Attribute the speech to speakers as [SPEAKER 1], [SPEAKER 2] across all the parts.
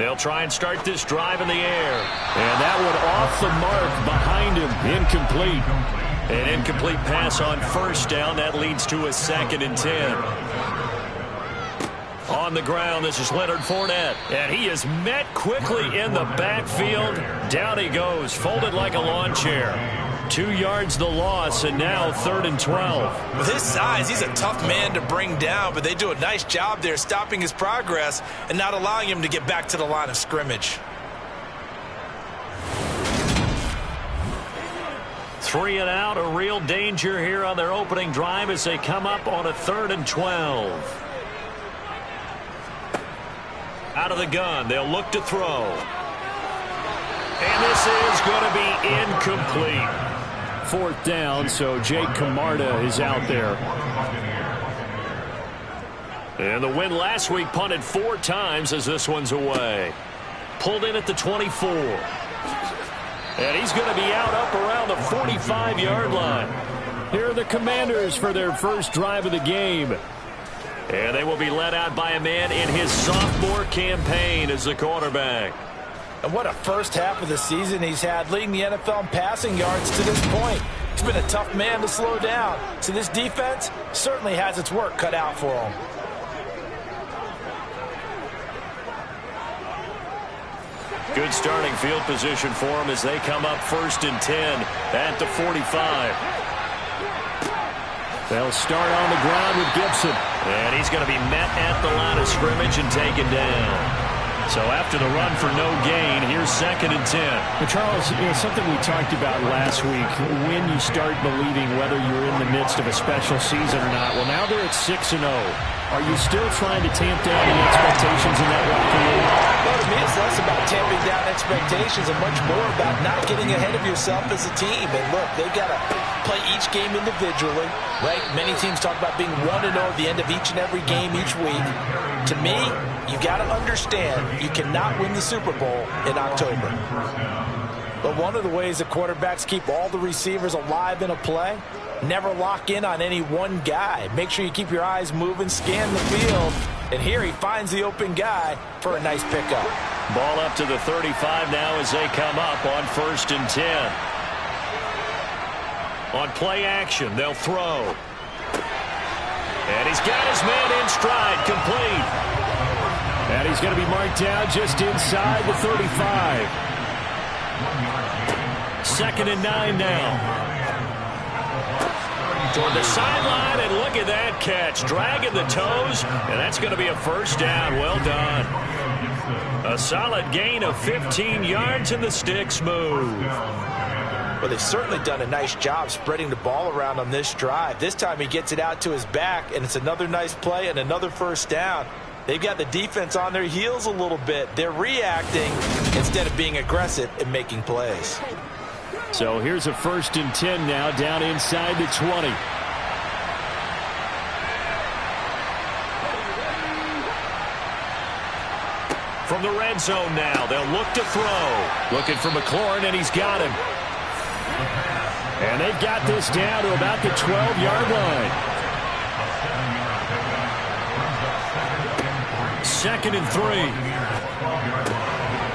[SPEAKER 1] They'll try and start this drive in the air. And that one off the mark behind him. Incomplete. An incomplete pass on first down. That leads to a 2nd and 10. On the ground, this is Leonard Fournette. And he is met quickly in the backfield. Down he goes, folded like a lawn chair. 2 yards the loss, and now 3rd and 12.
[SPEAKER 2] With his size, he's a tough man to bring down, but they do a nice job there stopping his progress and not allowing him to get back to the line of scrimmage.
[SPEAKER 1] 3 and out, a real danger here on their opening drive as they come up on a 3rd and 12. Out of the gun, they'll look to throw. And this is going to be incomplete. 4th down, so Jake Camarda is out there. And the win last week punted 4 times as this one's away. Pulled in at the 24. And he's going to be out up around the 45-yard line. Here are the Commanders for their first drive of the game. And they will be led out by a man in his sophomore campaign as the quarterback.
[SPEAKER 2] And what a first half of the season he's had, leading the NFL in passing yards to this point. He's been a tough man to slow down. So this defense certainly has its work cut out for him.
[SPEAKER 1] Good starting field position for him as they come up 1st and 10 at the 45. They'll start on the ground with Gibson. And he's going to be met at the line of scrimmage and taken down. So after the run for no gain, here's 2nd and 10.
[SPEAKER 3] But Charles, something we talked about last week, when you start believing whether you're in the midst of a special season or not. Well, now they're at 6-0. Are you still trying to tamp down the expectations in that locker room?
[SPEAKER 2] Well, to me, it's less about tamping down expectations and much more about not getting ahead of yourself as a team. And look, they've got to play each game individually, right? Many teams talk about being 1-0 at the end of each and every game each week. To me, you got to understand you cannot win the Super Bowl in October. But one of the ways that quarterbacks keep all the receivers alive in a play, never lock in on any one guy. Make sure you keep your eyes moving, scan the field. And here he finds the open guy for a nice pickup.
[SPEAKER 1] Ball up to the 35 now as they come up on 1st and 10. On play action, they'll throw. And he's got his man in stride, complete.
[SPEAKER 3] And he's going to be marked down just inside the 35. 2nd and 9 now. Toward the sideline, and look at that catch. Dragging the toes, and that's going to be a 1st down. Well done. A solid gain of 15 yards, and the sticks move.
[SPEAKER 2] Well, they've certainly done a nice job spreading the ball around on this drive. This time he gets it out to his back, and it's another nice play and another 1st down. They've got the defense on their heels a little bit. They're reacting instead of being aggressive and making plays.
[SPEAKER 3] So here's a 1st and 10 now down inside the 20.
[SPEAKER 1] From the red zone now, they'll look to throw. Looking for McLaurin, and he's got him.
[SPEAKER 3] And they've got this down to about the 12-yard line.
[SPEAKER 1] 2nd and 3.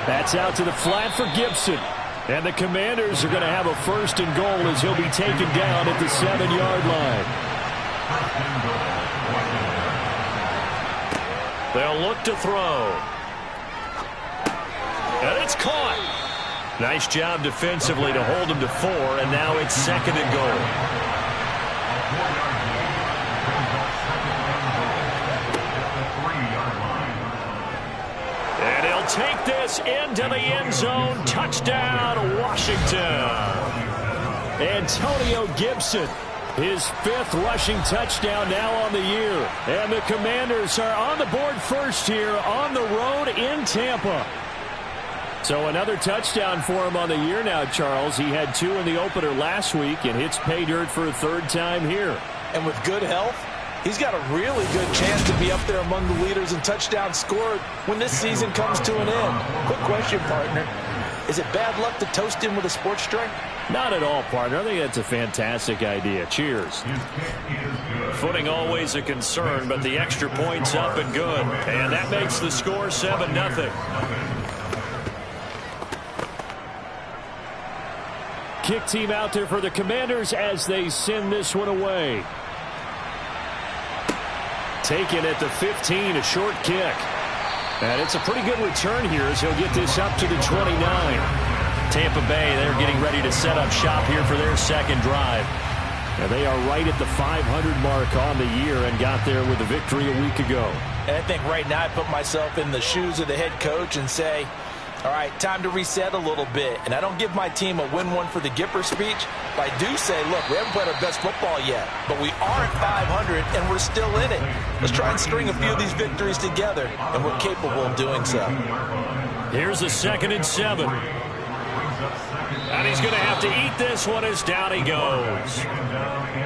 [SPEAKER 3] That's out to the flat for Gibson. And the Commanders are going to have a 1st and goal as he'll be taken down at the 7-yard line.
[SPEAKER 1] They'll look to throw. And it's caught. Nice job defensively to hold him to 4, and now it's 2nd and goal. And he'll take this into the end zone. Touchdown, Washington.
[SPEAKER 3] Antonio Gibson, his 5th rushing touchdown now on the year. And the Commanders are on the board first here on the road in Tampa. So another touchdown for him on the year now, Charles. He had 2 in the opener last week and hits pay dirt for a 3rd time here.
[SPEAKER 2] And with good health, he's got a really good chance to be up there among the leaders in touchdowns scored when this season comes to an end. Quick question, partner. Is it bad luck to toast him with a sports drink?
[SPEAKER 3] Not at all, partner. I think that's a fantastic idea. Cheers.
[SPEAKER 1] Footing always a concern, but the extra point's up and good. And that makes the score 7-0.
[SPEAKER 3] Kick team out there for the Commanders as they send this one away. Taken at the 15, a short kick. And it's a pretty good return here as he'll get this up to the 29. Tampa Bay, they're getting ready to set up shop here for their second drive. And they are right at the 500 mark on the year and got there with a victory a week ago.
[SPEAKER 2] And I think right now I put myself in the shoes of the head coach and say, all right, time to reset a little bit. And I don't give my team a win one for the Gipper speech, but I do say, look, we haven't played our best football yet, but we are at 500 and we're still in it. Let's try and string a few of these victories together, and we're capable of doing so.
[SPEAKER 1] Here's a 2nd and 7. And he's going to have to eat this one as down he goes.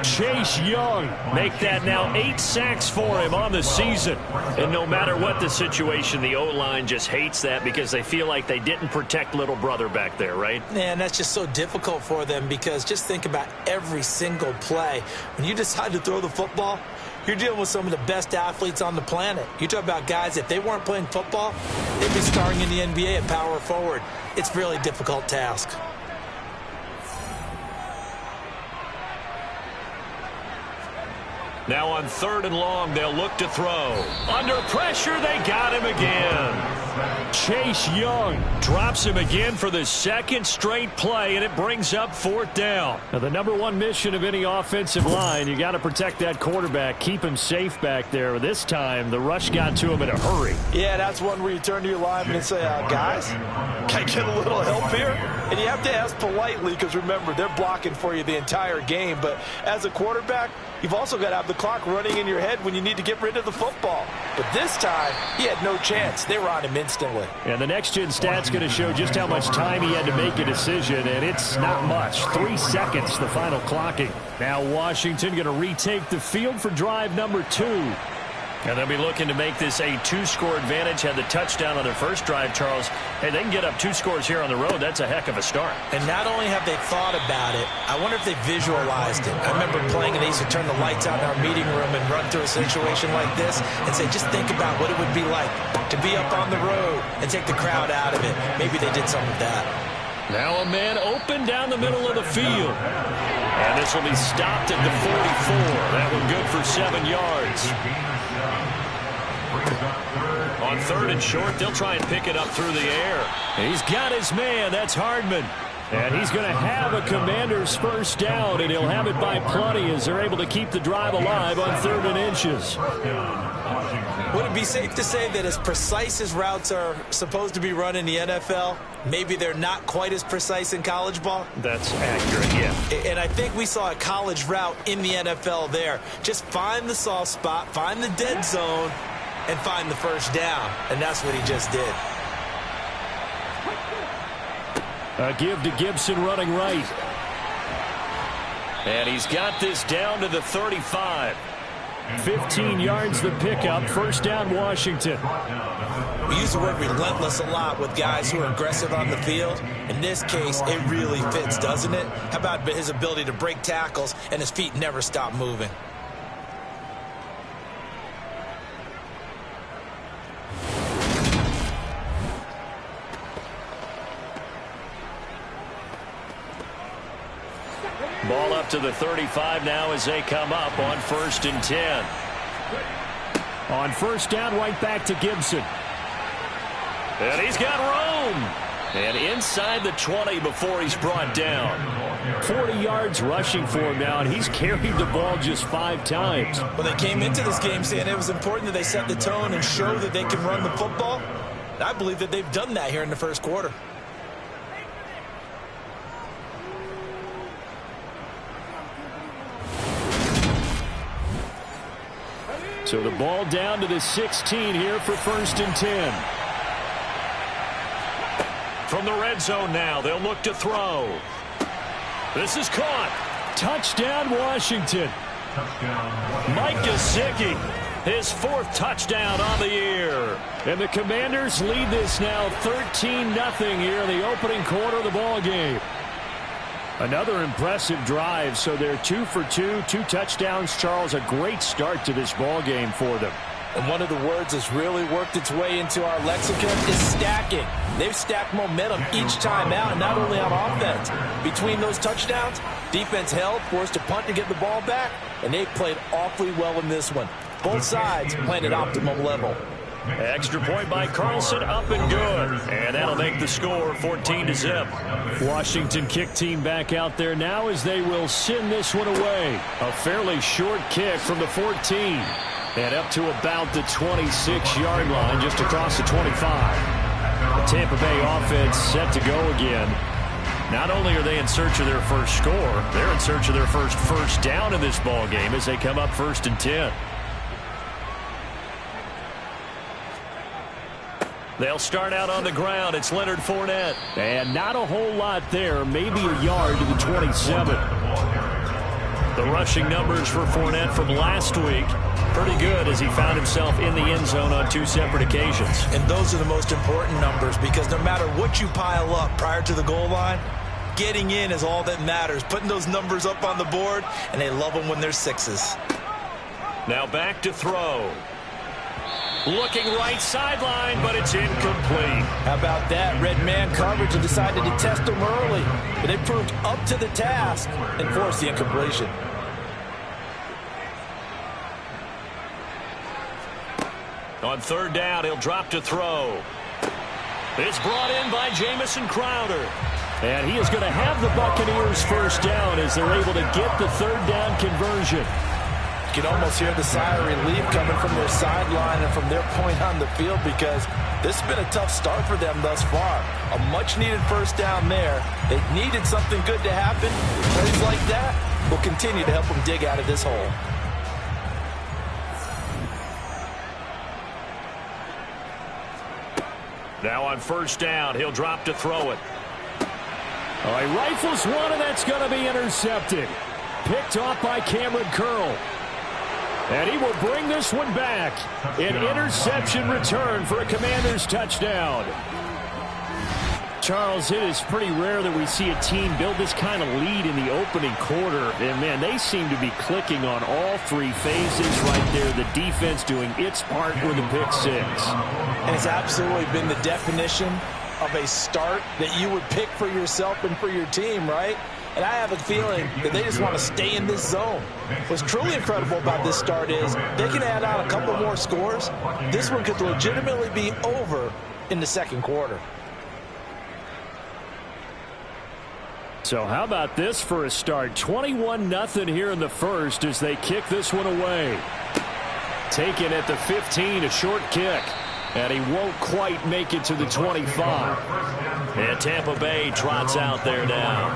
[SPEAKER 3] Chase Young make that now 8 sacks for him on the season.
[SPEAKER 1] And no matter what the situation, the O-line just hates that because they feel like they didn't protect little brother back there, right?
[SPEAKER 2] Man, that's just so difficult for them because just think about every single play. When you decide to throw the football, you're dealing with some of the best athletes on the planet. You talk about guys, if they weren't playing football, they'd be starring in the NBA at power forward. It's a really difficult task.
[SPEAKER 1] Now on 3rd and long, they'll look to throw. Under pressure, they got him again.
[SPEAKER 3] Chase Young drops him again for the second straight play, and it brings up 4th down. Now, the number one mission of any offensive line, you got to protect that quarterback, keep him safe back there. This time, the rush got to him in a hurry.
[SPEAKER 2] Yeah, that's one where you turn to your lineman and say, guys, can I get a little help here? And you have to ask politely because, remember, they're blocking for you the entire game. But as a quarterback, you've also got to have the clock running in your head when you need to get rid of the football. But this time, he had no chance. They were on him instantly.
[SPEAKER 3] And the next-gen stat's going to show just how much time he had to make a decision, and it's not much. 3 seconds, the final clocking. Now Washington going to retake the field for drive number 2.
[SPEAKER 1] And they'll be looking to make this a 2-score advantage. Had the touchdown on their first drive, Charles. Hey, they can get up 2 scores here on the road. That's a heck of a start.
[SPEAKER 2] And not only have they thought about it, I wonder if they visualized it. I remember playing, and they used to turn the lights out in our meeting room and run through a situation like this and say, just think about what it would be like to be up on the road and take the crowd out of it. Maybe they did some of that.
[SPEAKER 3] Now a man open down the middle of the field.
[SPEAKER 1] And this will be stopped at the 44. That one good for 7 yards. On 3rd and short, they'll try and pick it up through the air.
[SPEAKER 3] He's got his man. That's Hardman. And he's going to have a Commander's first down, and he'll have it by plenty as they're able to keep the drive alive on 3rd and inches.
[SPEAKER 2] Would it be safe to say that as precise as routes are supposed to be run in the NFL, maybe they're not quite as precise in college ball?
[SPEAKER 1] That's accurate, yeah.
[SPEAKER 2] And I think we saw a college route in the NFL there. Just find the soft spot, find the dead zone, and find the first down. And that's what he just did.
[SPEAKER 3] A give to Gibson running right.
[SPEAKER 1] And he's got this down to the 35.
[SPEAKER 3] 15 yards the pickup. First down, Washington.
[SPEAKER 2] We use the word relentless a lot with guys who are aggressive on the field. In this case, it really fits, doesn't it? How about his ability to break tackles and his feet never stop moving?
[SPEAKER 1] Ball up to the 35 now as they come up on 1st and 10.
[SPEAKER 3] On first down, right back to Gibson.
[SPEAKER 1] And he's got room. And inside the 20 before he's brought down.
[SPEAKER 3] 40 yards rushing for him now, and he's carried the ball just 5 times.
[SPEAKER 2] Well, they came into this game saying it was important that they set the tone and show that they can run the football. And I believe that they've done that here in the first quarter.
[SPEAKER 3] So the ball down to the 16 here for 1st and 10.
[SPEAKER 1] From the red zone now, they'll look to throw. This is caught.
[SPEAKER 3] Touchdown, Washington.
[SPEAKER 1] Mike Gesicki, his 4th touchdown on the year.
[SPEAKER 3] And the Commanders lead this now 13-0 here in the opening quarter of the ball game. Another impressive drive, so they're 2 for 2, 2 touchdowns. Charles, a great start to this ball game for them.
[SPEAKER 2] And one of the words that's really worked its way into our lexicon is stacking. They've stacked momentum each time out, and not only on offense. Between those touchdowns, defense held, forced a punt to get the ball back, and they played awfully well in this one. Both sides playing at optimum level.
[SPEAKER 1] Extra point by Carlson, up and good. And that'll make the score 14-0.
[SPEAKER 3] Washington kick team back out there now as they will send this one away. A fairly short kick from the 14. And up to about the 26-yard line, just across the 25. The Tampa Bay offense set to go again. Not only are they in search of their first score, they're in search of their first down in this ball game as they come up 1st and 10. They'll start out on the ground. It's Leonard Fournette. And not a whole lot there, maybe a yard to the 27.
[SPEAKER 1] The rushing numbers for Fournette from last week, pretty good as he found himself in the end zone on 2 separate occasions.
[SPEAKER 2] And those are the most important numbers because no matter what you pile up prior to the goal line, getting in is all that matters. Putting those numbers up on the board, and they love them when they're 6s.
[SPEAKER 1] Now back to throw. Looking right sideline, but it's incomplete.
[SPEAKER 2] How about that? Red man coverage and decided to test them early. But they proved up to the task and forced the incompletion.
[SPEAKER 1] On 3rd down, he'll drop to throw. It's brought in by Jamison Crowder.
[SPEAKER 3] And he is going to have the Buccaneers first down as they're able to get the 3rd down conversion.
[SPEAKER 2] You can almost hear the sigh of relief coming from their sideline and from their point on the field because this has been a tough start for them thus far. A much-needed first down there. They needed something good to happen. Plays like that will continue to help them dig out of this hole.
[SPEAKER 1] Now on 1st down, he'll drop to throw it.
[SPEAKER 3] Oh, he rifles one, and that's going to be intercepted. Picked off by Cameron Curl. And he will bring this one back. An interception return for a Commanders touchdown. Charles, it is pretty rare that we see a team build this kind of lead in the opening quarter. And, man, they seem to be clicking on all 3 phases right there. The defense doing its part with the pick 6.
[SPEAKER 2] And it's absolutely been the definition of a start that you would pick for yourself and for your team, right? And I have a feeling that they just want to stay in this zone. What's truly incredible about this start is they can add on a couple more scores. This one could legitimately be over in the 2nd quarter.
[SPEAKER 3] So how about this for a start? 21-0 here in the first as they kick this one away. Taken at the 15, a short kick. And he won't quite make it to the 25.
[SPEAKER 1] And Tampa Bay trots out there now.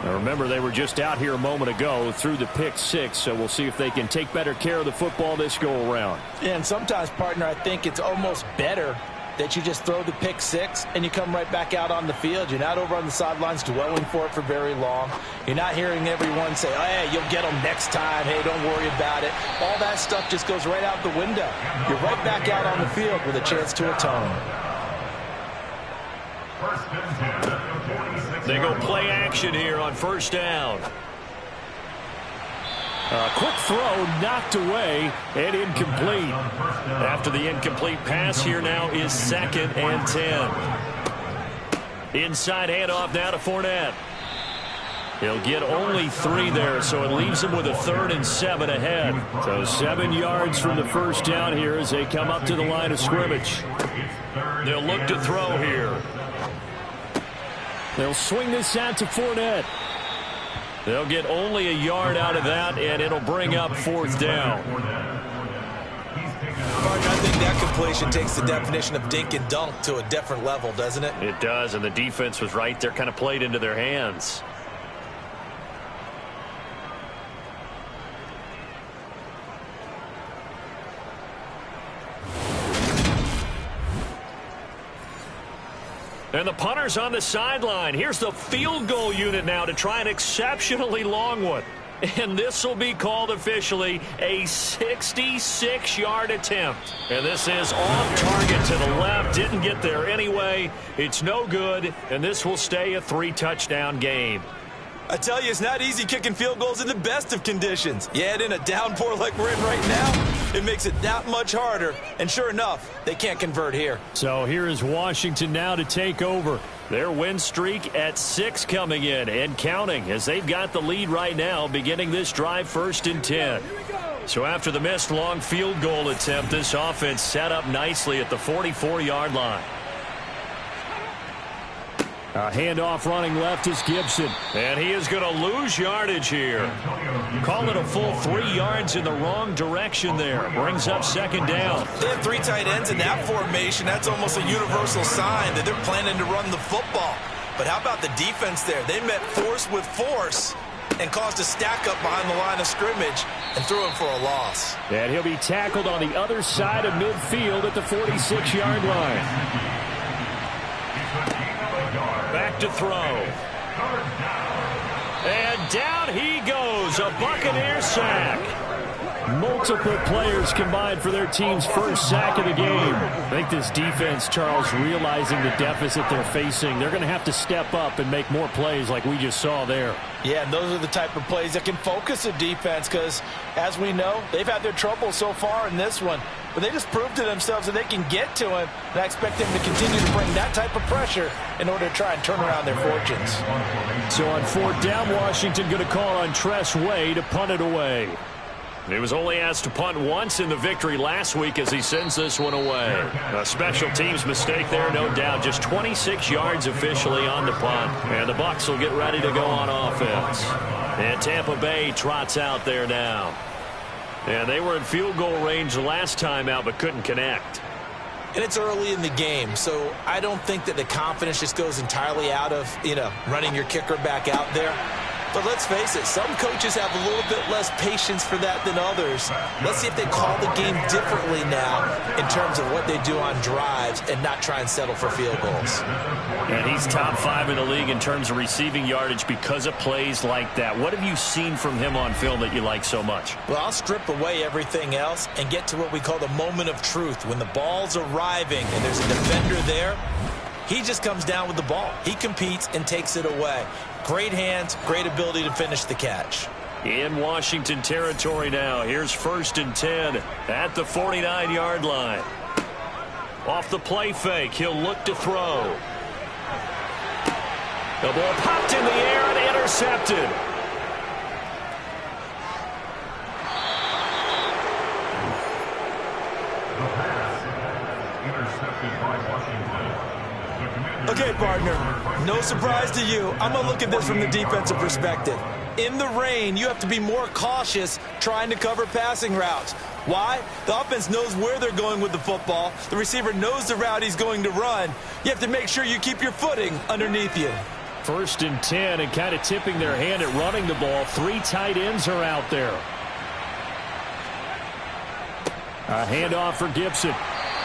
[SPEAKER 3] Now remember, they were just out here a moment ago through the pick 6, so we'll see if they can take better care of the football this go-around.
[SPEAKER 2] Yeah, and sometimes, partner, I think it's almost better that you just throw the pick 6 and you come right back out on the field. You're not over on the sidelines dwelling for it for very long. You're not hearing everyone say, oh, hey, you'll get them next time. Hey, don't worry about it. All that stuff just goes right out the window. You're right back out on the field with a chance to atone.
[SPEAKER 1] They go play action here on 1st down.
[SPEAKER 3] A quick throw knocked away and incomplete.
[SPEAKER 1] After the incomplete pass, here now is 2nd and 10. Inside handoff now to Fournette. He'll get only 3 there, so it leaves him with a 3rd and 7 ahead.
[SPEAKER 3] So 7 yards from the first down here as they come up to the line of scrimmage.
[SPEAKER 1] They'll look to throw here.
[SPEAKER 3] They'll swing this out to Fournette.
[SPEAKER 1] They'll get only a yard out of that, and it'll bring up 4th down.
[SPEAKER 2] I think that completion takes the definition of dink and dunk to a different level, doesn't it?
[SPEAKER 1] It does, and the defense was right there, kind of played into their hands. And the punter's on the sideline. Here's the field goal unit now to try an exceptionally long one. And this will be called officially a 66-yard attempt. And this is off target to the left. Didn't get there anyway. It's no good, and this will stay a 3-touchdown game.
[SPEAKER 2] I tell you, it's not easy kicking field goals in the best of conditions. You add in a downpour like we're in right now, It makes it that much harder, and sure enough, they can't convert here.
[SPEAKER 3] So here is Washington now to take over. Their win streak at 6 coming in and counting as they've got the lead right now beginning this drive 1st and 10. So after the missed long field goal attempt, this offense set up nicely at the 44-yard line. A handoff running left is Gibson.
[SPEAKER 1] And he is going to lose yardage here. Call it a full 3 yards in the wrong direction there. Brings up 2nd down.
[SPEAKER 2] They have 3 tight ends in that formation. That's almost a universal sign that they're planning to run the football. But how about the defense there? They met force with force and caused a stack up behind the line of scrimmage and threw him for a loss.
[SPEAKER 3] And he'll be tackled on the other side of midfield at the 46-yard line.
[SPEAKER 1] Back to throw. And down he goes. A Buccaneer sack.
[SPEAKER 3] Multiple players combined for their team's first sack of the game. I think this defense, Charles, realizing the deficit they're facing, they're going to have to step up and make more plays like we just saw there.
[SPEAKER 2] Yeah, and those are the type of plays that can focus a defense because, as we know, they've had their trouble so far in this one. But they just proved to themselves that they can get to him, and I expect them to continue to bring that type of pressure in order to try and turn around their fortunes.
[SPEAKER 3] So on 4th down, Washington going to call on Tress Way to punt it away.
[SPEAKER 1] He was only asked to punt once in the victory last week as he sends this one away. A special teams mistake there, no doubt. Just 26 yards officially on the punt. And the Bucs will get ready to go on offense. And Tampa Bay trots out there now. And they were in field goal range the last time out but couldn't connect.
[SPEAKER 2] And it's early in the game, so I don't think that the confidence just goes entirely out of, running your kicker back out there. But let's face it, some coaches have a little bit less patience for that than others. Let's see if they call the game differently now in terms of what they do on drives and not try and settle for field goals.
[SPEAKER 1] And he's top 5 in the league in terms of receiving yardage because of plays like that. What have you seen from him on film that you like so much?
[SPEAKER 2] Well, I'll strip away everything else and get to what we call the moment of truth. When the ball's arriving and there's a defender there, he just comes down with the ball. He competes and takes it away. Great hands, great ability to finish the catch.
[SPEAKER 1] In Washington territory now. Here's 1st and 10 at the 49-yard line. Off the play fake, he'll look to throw. The ball popped in the air and intercepted.
[SPEAKER 2] Okay, partner, no surprise to you. I'm going to look at this from the defensive perspective. In the rain, you have to be more cautious trying to cover passing routes. Why? The offense knows where they're going with the football. The receiver knows the route he's going to run. You have to make sure you keep your footing underneath you.
[SPEAKER 3] 1st and 10 and kind of tipping their hand at running the ball. 3 tight ends are out there. A handoff for Gibson.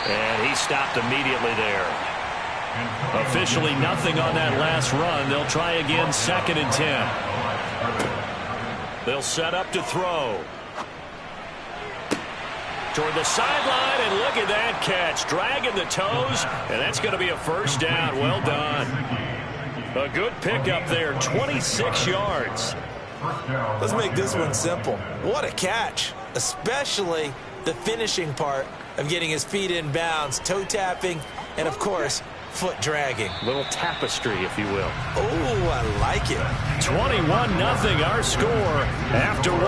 [SPEAKER 1] And he stopped immediately there. Officially nothing on that last run. They'll try again 2nd and 10. They'll set up to throw. Toward the sideline, and look at that catch. Dragging the toes, and that's going to be a 1st down. Well done. A good pickup there, 26 yards.
[SPEAKER 2] Let's make this one simple. What a catch, especially the finishing part of getting his feet in bounds, toe tapping, and of course, foot dragging.
[SPEAKER 1] Little tapestry, if you will.
[SPEAKER 2] Oh, I like it.
[SPEAKER 3] 21-0 our score after 1.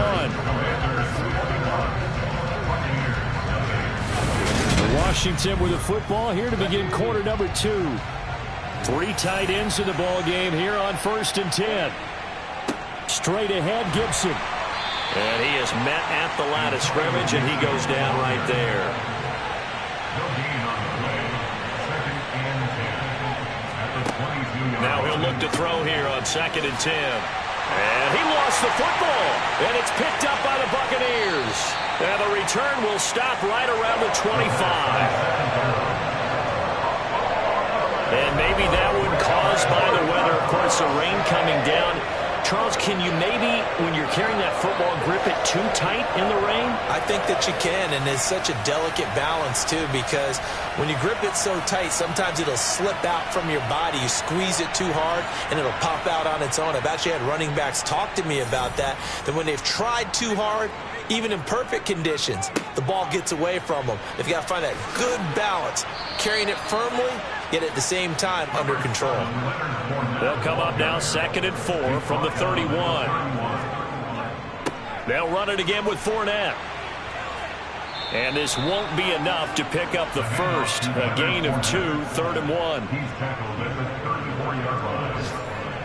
[SPEAKER 3] Washington with the football here to begin quarter number 2. 3 tight ends in the ball game here on 1st and 10. Straight ahead, Gibson.
[SPEAKER 1] And he is met at the line of scrimmage, and he goes down right there. Now he'll look to throw here on 2nd and 10. And he lost the football. And it's picked up by the Buccaneers. And the return will stop right around the 25. And maybe that one caused by the weather. Of course, the rain coming down Charles, can you maybe, when you're carrying that football, grip it too tight in the rain?
[SPEAKER 2] I think that you can, and it's such a delicate balance, too, because when you grip it so tight, sometimes it'll slip out from your body. You squeeze it too hard, and it'll pop out on its own. I've actually had running backs talk to me about that when they've tried too hard, even in perfect conditions, the ball gets away from them. They've got to find that good balance, carrying it firmly, yet at the same time under control.
[SPEAKER 1] They'll come up now 2nd and 4 from the 31. They'll run it again with Fournette. And this won't be enough to pick up the first. A gain of 2, 3rd and 1.
[SPEAKER 4] He's tackled at the 34-yard line.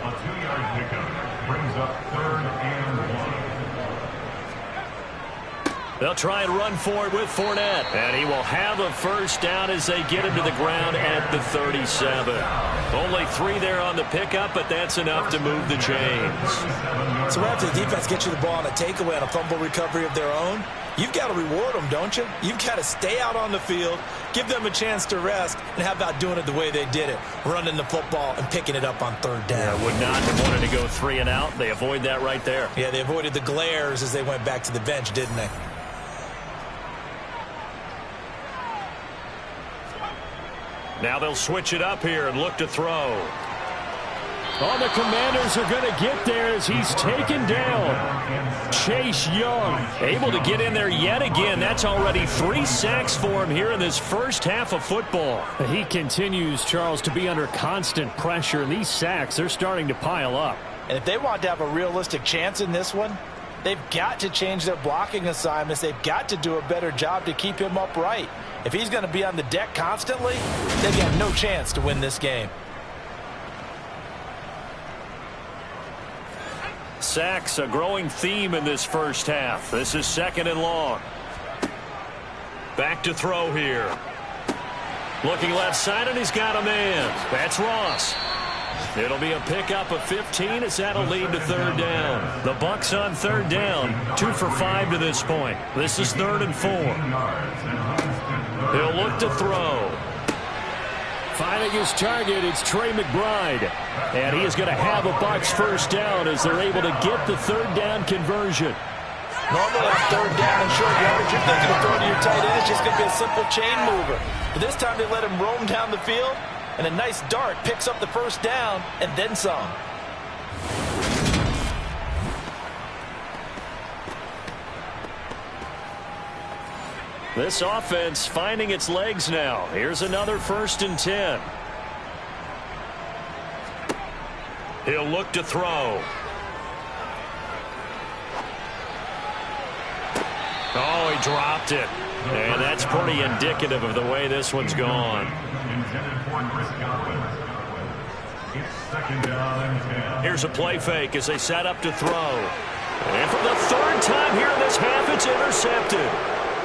[SPEAKER 4] A 2-yard pickup brings up 3rd and 1.
[SPEAKER 1] They'll try and run for it with Fournette. And he will have a first down as they get him to the ground at the 37. Only 3 there on the pickup, but that's enough to move the chains.
[SPEAKER 2] So after the defense gets you the ball on a takeaway on a fumble recovery of their own, you've got to reward them, don't you? You've got to stay out on the field, give them a chance to rest, and how about doing it the way they did it, running the football and picking it up on 3rd down.
[SPEAKER 1] Yeah, would not have wanted to go 3 and out. They avoid that right there.
[SPEAKER 2] Yeah, they avoided the glares as they went back to the bench, didn't they?
[SPEAKER 1] Now they'll switch it up here and look to throw.
[SPEAKER 3] Oh, the Commanders are going to get there as he's taken down. Chase Young able to get in there yet again. That's already 3 sacks for him here in this first half of football. He continues, Charles, to be under constant pressure, and these sacks, they're starting to pile up.
[SPEAKER 2] And if they want to have a realistic chance in this one, they've got to change their blocking assignments. They've got to do a better job to keep him upright. If he's going to be on the deck constantly, they've got no chance to win this game.
[SPEAKER 1] Sacks, a growing theme in this first half. This is 2nd and long. Back to throw here. Looking left side, and he's got a man. That's Ross. It'll be a pickup of 15 as that'll lead to 3rd down. The Bucs on 3rd down. 2 for 5 to this point. This is 3rd and 4. He'll look to throw.
[SPEAKER 3] Finding his target, it's Trey McBride. And he is going to have a Bucs first down as they're able to get the 3rd down conversion.
[SPEAKER 2] Normally on 3rd down and short yardage, you're thinking of throwing to your tight end. It's just going to be a simple chain mover. But this time they let him roam down the field, and a nice dart picks up the first down and then some.
[SPEAKER 1] This offense finding its legs now. Here's another 1st and 10. He'll look to throw. Oh, he dropped it. And that's pretty indicative of the way this one's gone. Here's a play fake as they set up to throw. And for the 3rd time here in this half, it's intercepted.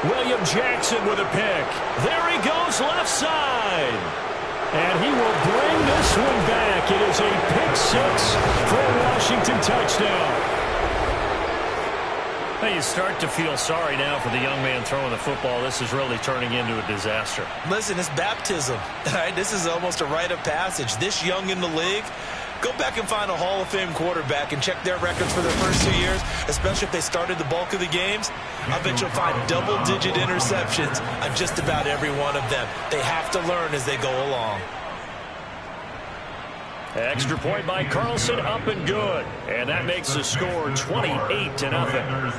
[SPEAKER 1] William Jackson with a pick. There he goes left side.
[SPEAKER 3] And he will bring this one back. It is a pick 6 for a Washington touchdown.
[SPEAKER 1] Now you start to feel sorry now for the young man throwing the football. This is really turning into a disaster.
[SPEAKER 2] Listen, it's baptism. All right, this is almost a rite of passage. This young in the league, go back and find a Hall of Fame quarterback and check their records for their first 2 years, especially if they started the bulk of the games. I bet you'll find double-digit interceptions on just about every one of them. They have to learn as they go along.
[SPEAKER 1] Extra point by Carlson, up and good. And that makes the score 28-0.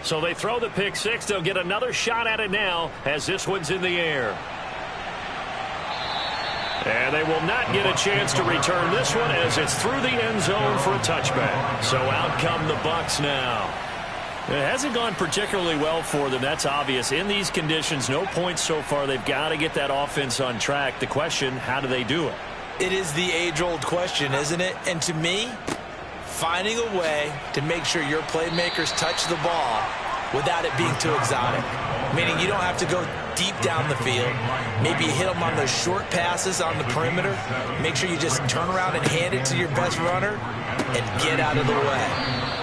[SPEAKER 1] So they throw the pick 6. They'll get another shot at it now as this one's in the air. And they will not get a chance to return this one as it's through the end zone for a touchback. So out come the Bucs now. It hasn't gone particularly well for them. That's obvious. In these conditions, no points so far. They've got to get that offense on track. The question, how do they do it?
[SPEAKER 2] It is the age-old question, isn't it? And to me, finding a way to make sure your playmakers touch the ball without it being too exotic. Meaning you don't have to go deep down the field. Maybe you hit them on those short passes on the perimeter. Make sure you just turn around and hand it to your best runner and get out of the way.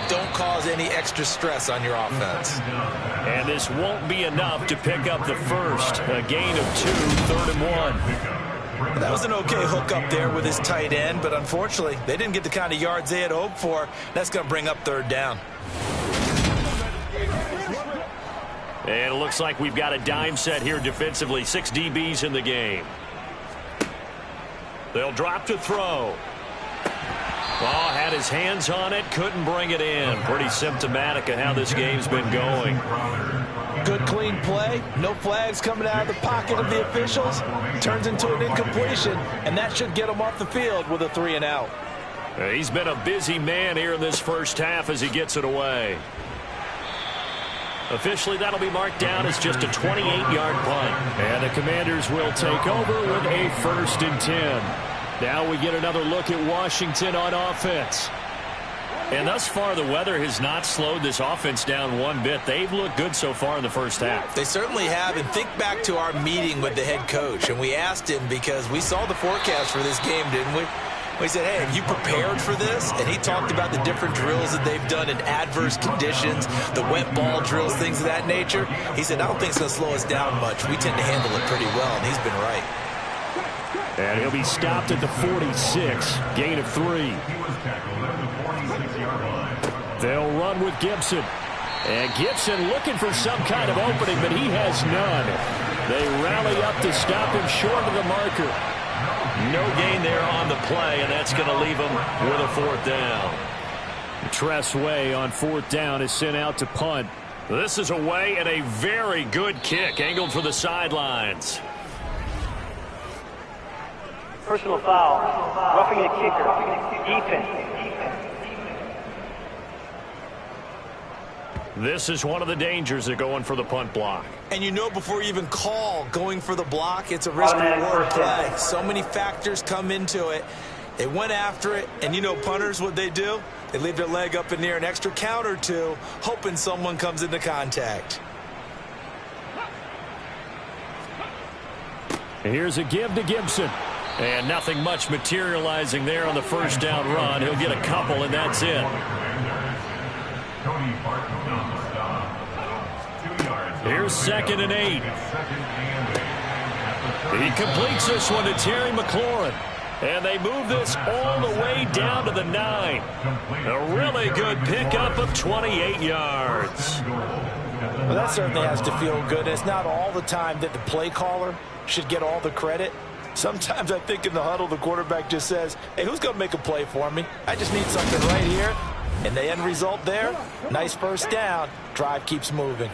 [SPEAKER 2] don't cause any extra stress on your offense.
[SPEAKER 1] And this won't be enough to pick up the first. A gain of 2, 3rd and 1.
[SPEAKER 2] That was an okay hook up there with his tight end, but unfortunately, they didn't get the kind of yards they had hoped for. That's going to bring up 3rd down.
[SPEAKER 1] And it looks like we've got a dime set here defensively. 6 DBs in the game. They'll drop to throw. Oh, had his hands on it, couldn't bring it in. Pretty symptomatic of how this game's been going.
[SPEAKER 2] Good clean play. No flags coming out of the pocket of the officials. Turns into an incompletion, and that should get him off the field with a 3 and out.
[SPEAKER 1] He's been a busy man here in this first half as he gets it away. Officially, that'll be marked down as just a 28-yard punt.
[SPEAKER 3] And the Commanders will take over with a 1st and 10. Now we get another look at Washington on offense.
[SPEAKER 1] And thus far, the weather has not slowed this offense down one bit. They've looked good so far in the first half.
[SPEAKER 2] They certainly have. And think back to our meeting with the head coach. And we asked him because we saw the forecast for this game, didn't we? We said, hey, have you prepared for this? And he talked about the different drills that they've done in adverse conditions, the wet ball drills, things of that nature. He said, I don't think it's going to slow us down much. We tend to handle it pretty well, and he's been right.
[SPEAKER 3] And he'll be stopped at the 46, gain of 3. They'll run with Gibson. And Gibson looking for some kind of opening, but he has none. They rally up to stop him short of the marker.
[SPEAKER 1] No gain there on the play, and that's going to leave him with a 4th down.
[SPEAKER 3] Tressway on 4th down is sent out to punt.
[SPEAKER 1] This is away and a very good kick, angled for the sidelines.
[SPEAKER 5] Personal foul, roughing the kicker, defense.
[SPEAKER 1] This is one of the dangers of going for the punt block.
[SPEAKER 2] And you know before you even call going for the block, it's a risk-reward play. So many factors come into it. They went after it, and you know punters, what they do? They leave their leg up in the air an extra count or two, hoping someone comes into contact.
[SPEAKER 3] Here's a give to Gibson.
[SPEAKER 1] And nothing much materializing there on the 1st down run. He'll get a couple, and that's it. Here's 2nd and 8. He completes this one to Terry McLaurin. And they move this all the way down to the 9. A really good pickup of 28 yards.
[SPEAKER 2] Well, that certainly has to feel good. It's not all the time that the play caller should get all the credit. Sometimes I think in the huddle, the quarterback just says, hey, who's going to make a play for me? I just need something right here. And the end result there, nice 1st down. Drive keeps moving.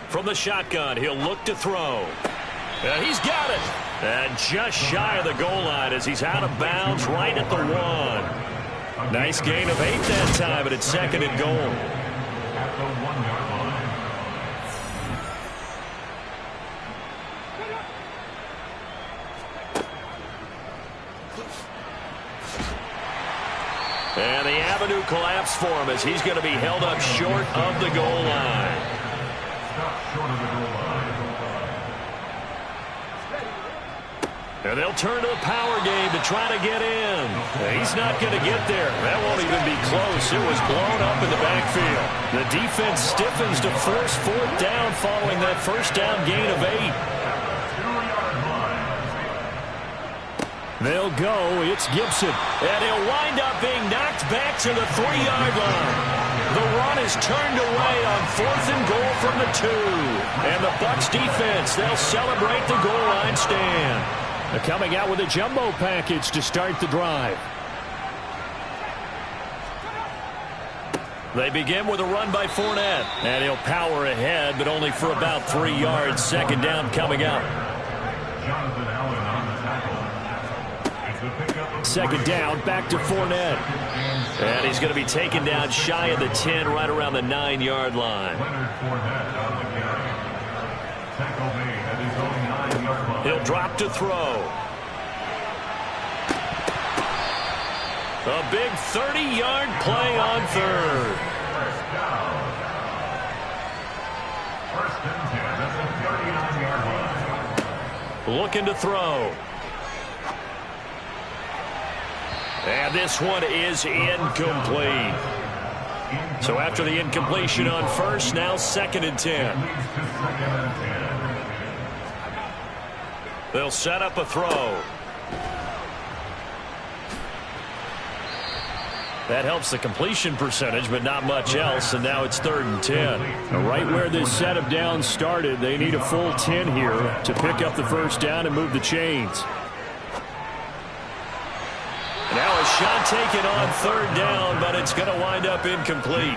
[SPEAKER 1] From the shotgun, he'll look to throw. And he's got it. And just shy of the goal line as he's out of bounds right at the 1. Nice gain of 8 that time, but it's 2nd and goal.
[SPEAKER 4] At the 1-yard line.
[SPEAKER 1] And the avenue collapsed for him as he's going to be held up short of the goal line.
[SPEAKER 4] Short of the goal line.
[SPEAKER 1] And they'll turn to the power game to try to get in. He's not going to get there. That won't even be close. It was blown up in the backfield. The defense stiffens to force 4th down following that 1st down gain of 8.
[SPEAKER 3] They'll go. It's Gibson.
[SPEAKER 1] And he'll wind up being knocked back to the 3-yard line. The run is turned away on 4th and goal from the 2. And the Bucs defense, they'll celebrate the goal line stand.
[SPEAKER 3] They're coming out with a jumbo package to start the drive.
[SPEAKER 1] They begin with a run by Fournette. And he'll power ahead, but only for about 3 yards. 2nd down coming up.
[SPEAKER 4] Jonathan Allen on the tackle.
[SPEAKER 3] 2nd down, back to Fournette.
[SPEAKER 1] And he's going to be taken down shy of the 10, right around the 9-yard line. He'll drop to throw. A big 30-yard play on 3rd.
[SPEAKER 4] First and 10 at the 39-yard line.
[SPEAKER 1] Looking to throw. And this one is incomplete. So after the incompletion on first, now 2nd and 10. They'll set up a throw. That helps the completion percentage, but not much else, and now it's 3rd and 10.
[SPEAKER 3] Right where this setup down started, they need a full 10 here to pick up the first down and move the chains.
[SPEAKER 1] Now a shot taken on 3rd down, but it's going to wind up incomplete.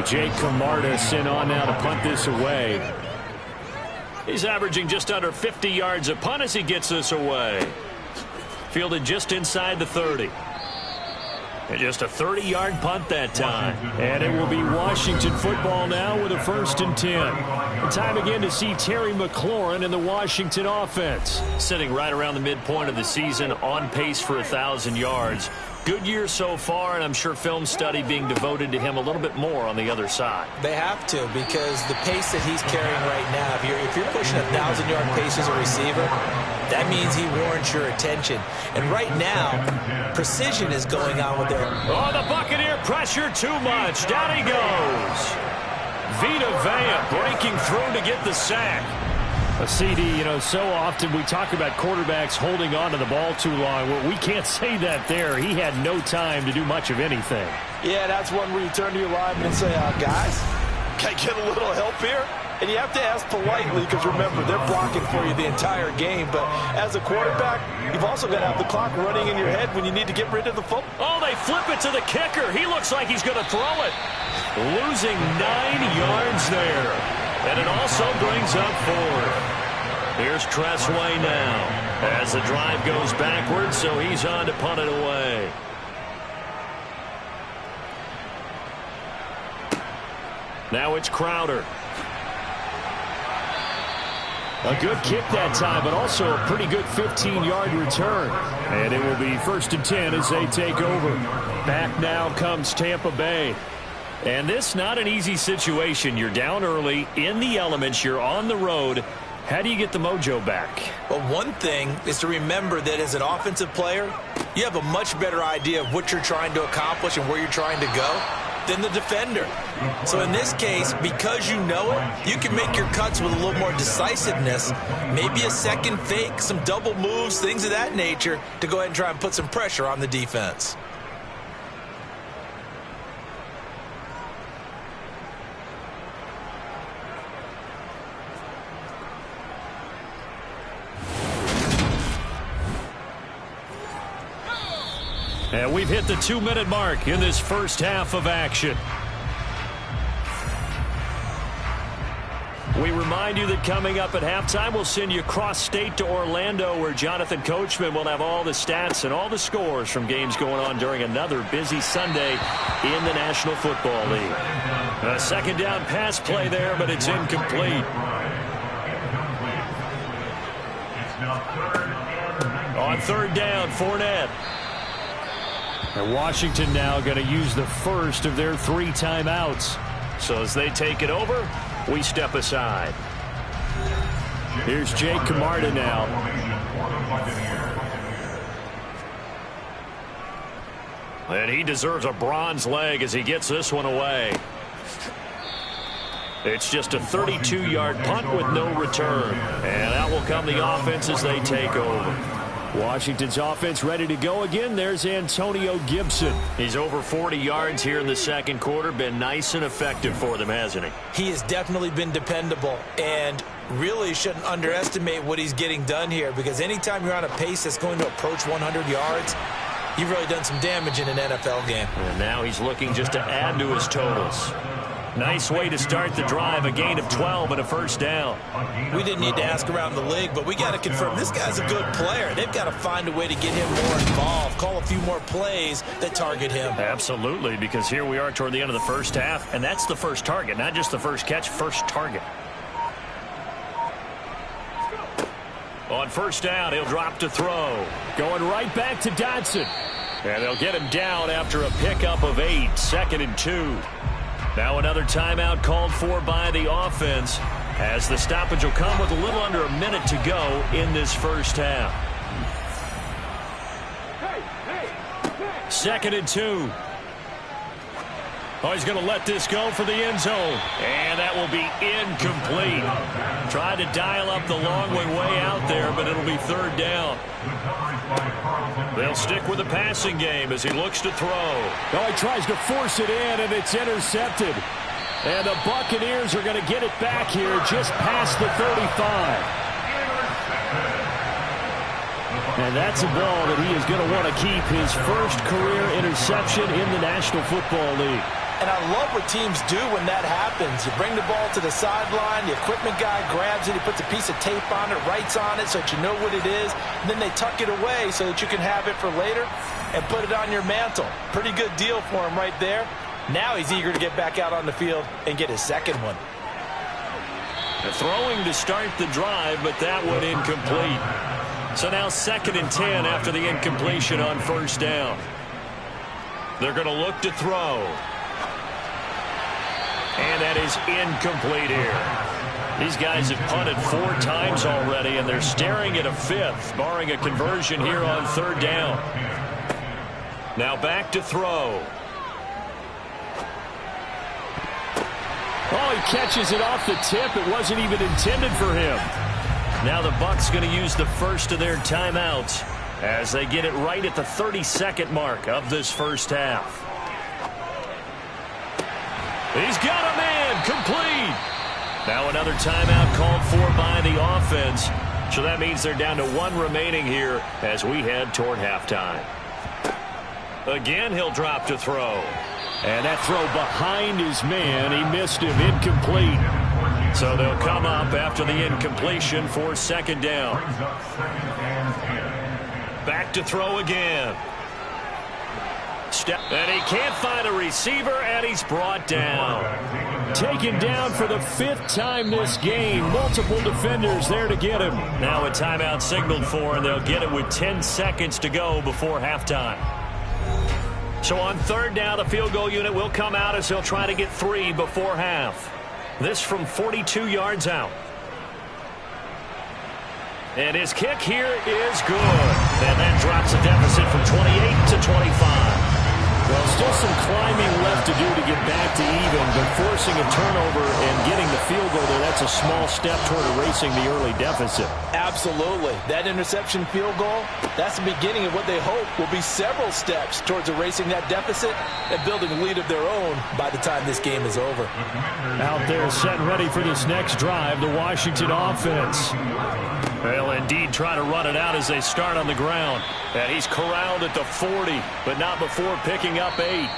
[SPEAKER 3] Jake Camarda sent on now to punt this away.
[SPEAKER 1] He's averaging just under 50 yards a punt as he gets this away. Fielded just inside the 30. And just a 30-yard punt that time.
[SPEAKER 3] And it will be Washington football now with a 1st and 10. Time again to see Terry McLaurin in the Washington offense.
[SPEAKER 1] Sitting right around the midpoint of the season, on pace for 1,000 yards. Good year so far, and I'm sure film study being devoted to him a little bit more on the other side.
[SPEAKER 2] They have to, because the pace that he's carrying right now, if you're pushing 1,000-yard pace as a receiver, that means he warrants your attention. And right now, precision is going on with their...
[SPEAKER 1] Oh, the Buccaneer pressure too much. Down he goes. Vita Vea breaking through to get the sack.
[SPEAKER 3] A CD, so often we talk about quarterbacks holding on to the ball too long. Well, we can't say that there. He had no time to do much of anything.
[SPEAKER 2] Yeah, that's one where you turn to your lineman and say, guys, can I get a little help here? And you have to ask politely because, remember, they're blocking for you the entire game. But as a quarterback, you've also got to have the clock running in your head when you need to get rid of the football.
[SPEAKER 1] Oh, they flip it to the kicker. He looks like he's going to throw it. Losing 9 yards there. And it also brings up 4th. Here's Tressway now as the drive goes backwards, so he's on to punt it away. Now it's Crowder.
[SPEAKER 3] A good kick that time, but also a pretty good 15-yard return. And it will be 1st and 10 as they take over. Back now comes Tampa Bay. And this not an easy situation. You're down early, in the elements, you're on the road. How do you get the mojo back?
[SPEAKER 2] Well, one thing is to remember that as an offensive player, you have a much better idea of what you're trying to accomplish and where you're trying to go than the defender. So in this case, because you know it, you can make your cuts with a little more decisiveness, maybe a second fake, some double moves, things of that nature, to go ahead and try and put some pressure on the defense.
[SPEAKER 1] And we've hit the 2-minute mark in this first half of action. We remind you that coming up at halftime, we'll send you cross-state to Orlando, where Jonathan Coachman will have all the stats and all the scores from games going on during another busy Sunday in the National Football League. A 2nd down pass play there, but it's incomplete. On 3rd down, Fournette.
[SPEAKER 3] And Washington now going to use the first of their 3 timeouts.
[SPEAKER 1] So as they take it over, we step aside.
[SPEAKER 3] Here's Jake Camarda now.
[SPEAKER 1] And he deserves a bronze leg as he gets this one away. It's just a 32-yard punt with no return. And out will come the offense as they take over.
[SPEAKER 3] Washington's offense ready to go again. There's Antonio Gibson.
[SPEAKER 1] He's over 40 yards here in the 2nd quarter. Been nice and effective for them, hasn't he?
[SPEAKER 2] He has definitely been dependable, and really shouldn't underestimate what he's getting done here, because anytime you're on a pace that's going to approach 100 yards, you've really done some damage in an NFL game.
[SPEAKER 1] And now he's looking just to add to his totals. Nice way to start the drive, a gain of 12 and a 1st down.
[SPEAKER 2] We didn't need to ask around the league, but we got to confirm this guy's a good player. They've got to find a way to get him more involved, call a few more plays that target him.
[SPEAKER 1] Absolutely, because here we are toward the end of the first half, and that's the first target, not just the first catch, first target. On 1st down, he'll drop to throw.
[SPEAKER 3] Going right back to Dodson.
[SPEAKER 1] And they'll get him down after a pickup of 8, 2nd and 2. Now another timeout called for by the offense, as the stoppage will come with a little under a minute to go in this first half.
[SPEAKER 3] 2nd and 2. Oh, he's going to let this go for the end zone. And that will be incomplete. Tried to dial up the long way out there, but it'll be 3rd down. They'll stick with the passing game as he looks to throw. Oh, he tries to force it in, and it's intercepted. And the Buccaneers are going to get it back here just past the 35. And that's a ball that he is going to want to keep, his first career interception in the National Football League.
[SPEAKER 2] And I love what teams do when that happens. You bring the ball to the sideline, the equipment guy grabs it, he puts a piece of tape on it, writes on it so that you know what it is, and then they tuck it away so that you can have it for later and put it on your mantle. Pretty good deal for him right there. Now he's eager to get back out on the field and get his second one.
[SPEAKER 1] Throwing to start the drive, but that one incomplete. So now 2nd and 10 after the incompletion on 1st down. They're going to look to throw. And that is incomplete here. These guys have punted 4 times already, and they're staring at a 5th, barring a conversion here on 3rd down. Now back to throw.
[SPEAKER 3] Oh, he catches it off the tip. It wasn't even intended for him.
[SPEAKER 1] Now the Bucs going to use the first of their timeouts as they get it right at the 32nd mark of this first half. He's got a man complete. Now another timeout called for by the offense. So that means they're down to 1 remaining here as we head toward halftime. Again, he'll drop to throw.
[SPEAKER 3] And that throw behind his man, he missed him, incomplete.
[SPEAKER 1] So they'll come up after the incompletion for 2nd down. Back to throw again. And he can't find a receiver, and he's brought down.
[SPEAKER 3] Taken down for the 5th time this game. Multiple defenders there to get him.
[SPEAKER 1] Now a timeout signaled for, and they'll get it with 10 seconds to go before halftime. So on 3rd down, the field goal unit will come out as he'll try to get 3 before half. This from 42 yards out. And his kick here is good. And that drops a deficit from 28 to 25.
[SPEAKER 3] Well, still some climbing left to do to get back to even, but forcing a turnover and getting the field goal there, that's a small step toward erasing the early deficit.
[SPEAKER 2] Absolutely. That interception field goal, that's the beginning of what they hope will be several steps towards erasing that deficit and building a lead of their own by the time this game is over.
[SPEAKER 3] Out there set ready for this next drive, the Washington offense.
[SPEAKER 1] They'll indeed try to run it out as they start on the ground. And he's corralled at the 40, but not before picking up 8.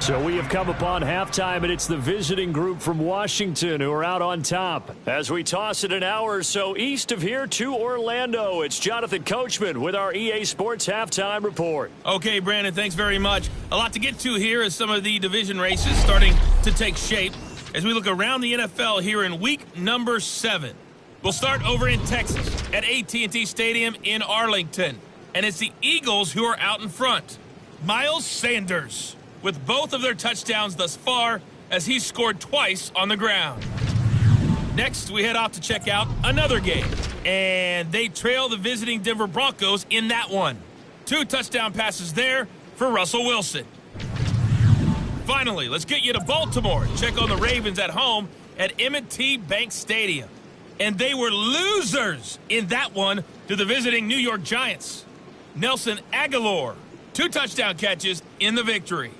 [SPEAKER 3] So we have come upon halftime, and it's the visiting group from Washington who are out on top.
[SPEAKER 1] As we toss it an hour or so east of here to Orlando, it's Jonathan Coachman with our EA Sports Halftime Report.
[SPEAKER 6] Okay, Brandon, thanks very much. A lot to get to here as some of the division races starting to take shape as we look around the NFL here in week number 7. We'll start over in Texas at AT&T Stadium in Arlington. And it's the Eagles who are out in front. Miles Sanders with both of their touchdowns thus far as he scored twice on the ground. Next, we head off to check out another game. And they trail the visiting Denver Broncos in that one. 2 touchdown passes there for Russell Wilson. Finally, let's get you to Baltimore. Check on the Ravens at home at M&T Bank Stadium. And they were losers in that one to the visiting New York Giants. Nelson Aguilar, 2 touchdown catches in the victory.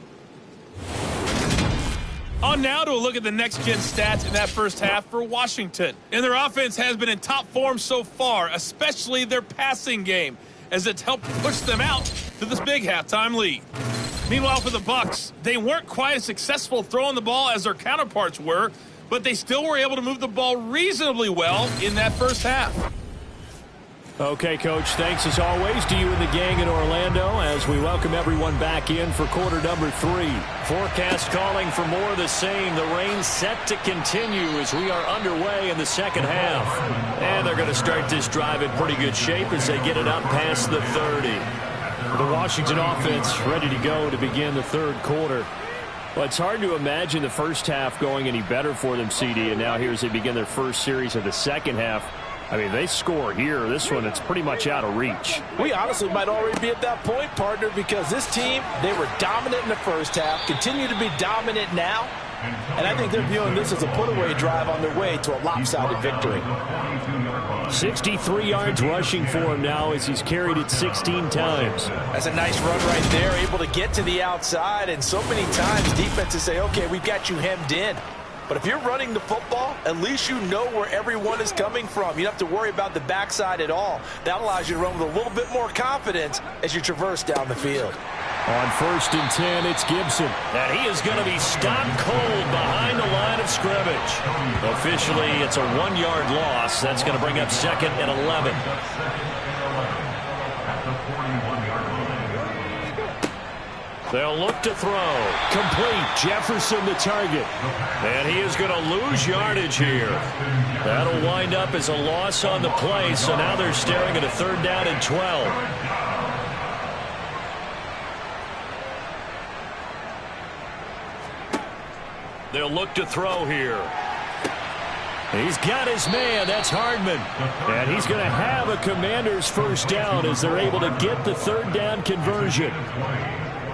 [SPEAKER 6] On now to a look at the next-gen stats in that first half for Washington. And their offense has been in top form so far, especially their passing game, as it's helped push them out to this big halftime lead. Meanwhile, for the Bucs, they weren't quite as successful throwing the ball as their counterparts were, but they still were able to move the ball reasonably well in that first half.
[SPEAKER 3] Okay, Coach, thanks as always to you and the gang in Orlando as we welcome everyone back in for quarter number 3.
[SPEAKER 1] Forecast calling for more of the same. The rain set to continue as we are underway in the second half. And they're going to start this drive in pretty good shape as they get it up past the 30.
[SPEAKER 3] The Washington offense ready to go to begin the third quarter. Well, it's hard to imagine the first half going any better for them, CD, and now here as they begin their first series of the second half. I mean, they score here. This one, it's pretty much out of reach.
[SPEAKER 2] We honestly might already be at that point, partner, because this team, they were dominant in the first half, continue to be dominant now, and I think they're viewing this as a put-away drive on their way to a lopsided victory.
[SPEAKER 3] 63 yards rushing for him now as he's carried it 16 times.
[SPEAKER 2] That's a nice run right there, able to get to the outside, and so many times defenses say, okay, we've got you hemmed in. But if you're running the football, at least you know where everyone is coming from. You don't have to worry about the backside at all. That allows you to run with a little bit more confidence as you traverse down the field.
[SPEAKER 3] On 1st and 10, it's Gibson.
[SPEAKER 1] And he is going to be stopped cold behind the line of scrimmage. Officially, it's a 1-yard loss. That's going to bring up 2nd and 11. They'll look to throw.
[SPEAKER 3] Complete. Jefferson the target.
[SPEAKER 1] And he is going to lose yardage here. That'll wind up as a loss on the play, so now they're staring at a 3rd down and 12. They'll look to throw here.
[SPEAKER 3] He's got his man. That's Hardman. And he's going to have a Commanders 1st down as they're able to get the 3rd down conversion.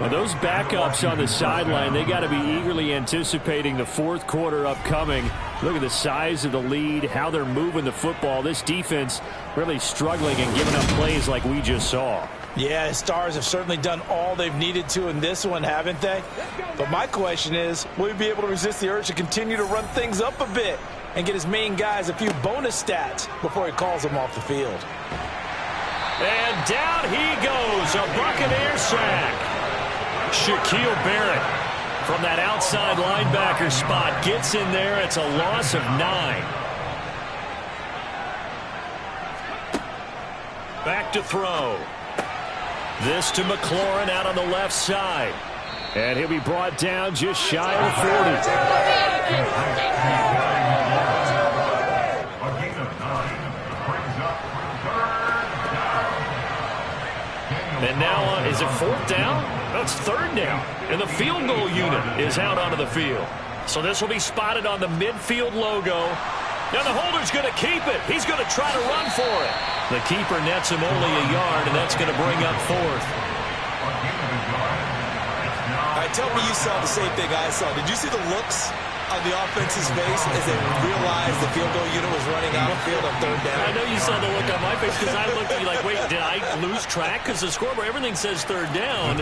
[SPEAKER 3] Well, those backups on the sideline, they got to be eagerly anticipating the 4th quarter upcoming. Look at the size of the lead, how they're moving the football. This defense really struggling and giving up plays like we just saw.
[SPEAKER 2] Yeah, the Stars have certainly done all they've needed to in this one, haven't they? But my question is, will he be able to resist the urge to continue to run things up a bit and get his main guys a few bonus stats before he calls them off the field?
[SPEAKER 1] And down he goes, a Buccaneer sack. Shaquille Barrett from that outside linebacker spot gets in there. It's a loss of 9. Back to throw. This to McLaurin out on the left side.
[SPEAKER 3] And he'll be brought down just shy of 40.
[SPEAKER 4] A gain of 9 brings up 3rd down.
[SPEAKER 1] And now is it 4th down? No, it's 3rd down. And the field goal unit is out onto the field. So this will be spotted on the midfield logo. Now the holder's going to keep it. He's going to try to run for it. The keeper nets him only a yard, and that's going to bring up 4th.
[SPEAKER 7] All right, tell me you saw the same thing I saw. Did you see the looks on the offense's face as they realized the field goal unit was running out of field on 3rd down?
[SPEAKER 1] I know you saw the look on my face because I looked at you like, wait, did I lose track? Because the scoreboard, everything says 3rd down.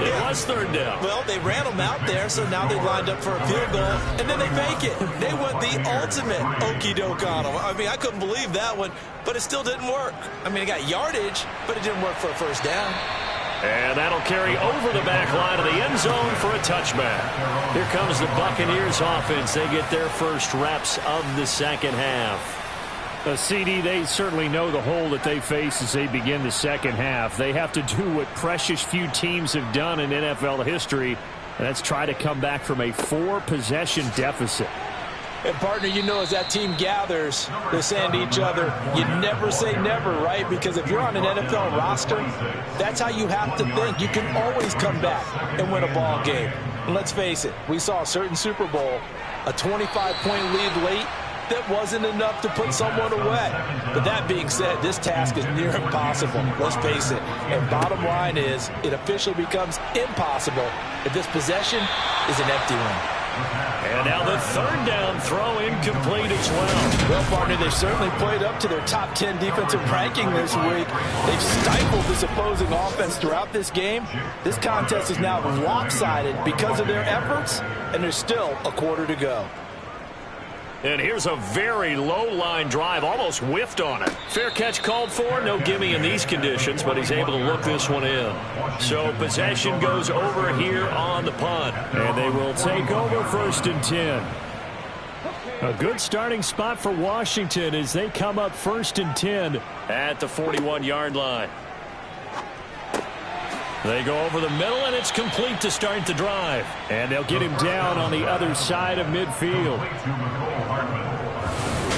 [SPEAKER 1] It was 3rd down.
[SPEAKER 7] Well, they ran them out there, so now they lined up for a field goal, and then they fake it. They went the ultimate okey-doke on them. I mean, I couldn't believe that one, but it still didn't work. I mean, it got yardage, but it didn't work for a 1st down.
[SPEAKER 1] And that'll carry over the back line of the end zone for a touchback. Here comes the Buccaneers offense. They get their first reps of the 2nd half.
[SPEAKER 3] CD, they certainly know the hole that they face as they begin the 2nd half. They have to do what precious few teams have done in NFL history, and that's try to come back from a 4-possession deficit.
[SPEAKER 2] And, partner, you know as that team gathers, they're saying to each other, you never say never, right? Because if you're on an NFL roster, that's how you have to think. You can always come back and win a ball game. And let's face it, we saw a certain Super Bowl, a 25-point lead late, that wasn't enough to put someone away. But that being said, this task is near impossible. Let's face it. And bottom line is, it officially becomes impossible if this possession is an empty one.
[SPEAKER 1] And now the 3rd down throw incomplete as well.
[SPEAKER 2] Well, partner, they've certainly played up to their top 10 defensive ranking this week. They've stifled this opposing offense throughout this game. This contest is now lopsided because of their efforts, and there's still a quarter to go.
[SPEAKER 1] And here's a very low line drive, almost whiffed on it. Fair catch called for, no gimme in these conditions, but he's able to look this one in. So possession goes over here on the punt.
[SPEAKER 3] And they will take over 1st and 10. A good starting spot for Washington as they come up 1st and 10
[SPEAKER 1] at the 41-yard line. They go over the middle, and it's complete to start the drive.
[SPEAKER 3] And they'll get him down on the other side of midfield.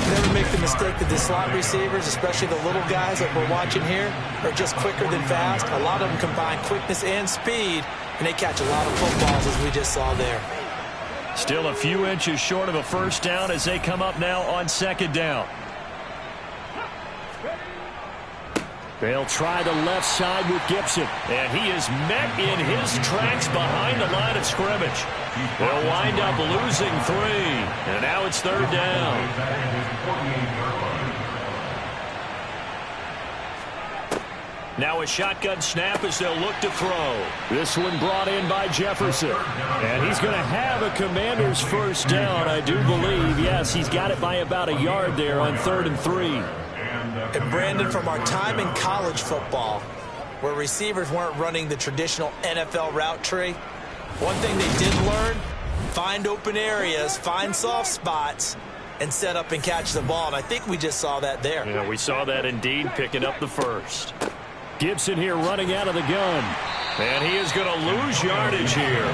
[SPEAKER 7] Never make the mistake that the slot receivers, especially the little guys that we're watching here, are just quicker than fast. A lot of them combine quickness and speed, and they catch a lot of footballs, as we just saw there.
[SPEAKER 1] Still a few inches short of a 1st down as they come up now on 2nd down.
[SPEAKER 3] They'll try the left side with Gibson.
[SPEAKER 1] And he is met in his tracks behind the line of scrimmage. They'll wind up losing 3. And now it's 3rd down. Now a shotgun snap as they'll look to throw.
[SPEAKER 3] This one brought in by Jefferson. And he's going to have a Commanders first down, I do believe. Yes, he's got it by about a yard there on 3rd and 3.
[SPEAKER 7] And Brandon, from our time in college football, where receivers weren't running the traditional NFL route tree, one thing they did learn, find open areas, find soft spots, and set up and catch the ball. And I think we just saw that there.
[SPEAKER 1] Yeah, we saw that indeed, picking up the first.
[SPEAKER 3] Gibson here running out of the gun.
[SPEAKER 1] And he is going to lose yardage here.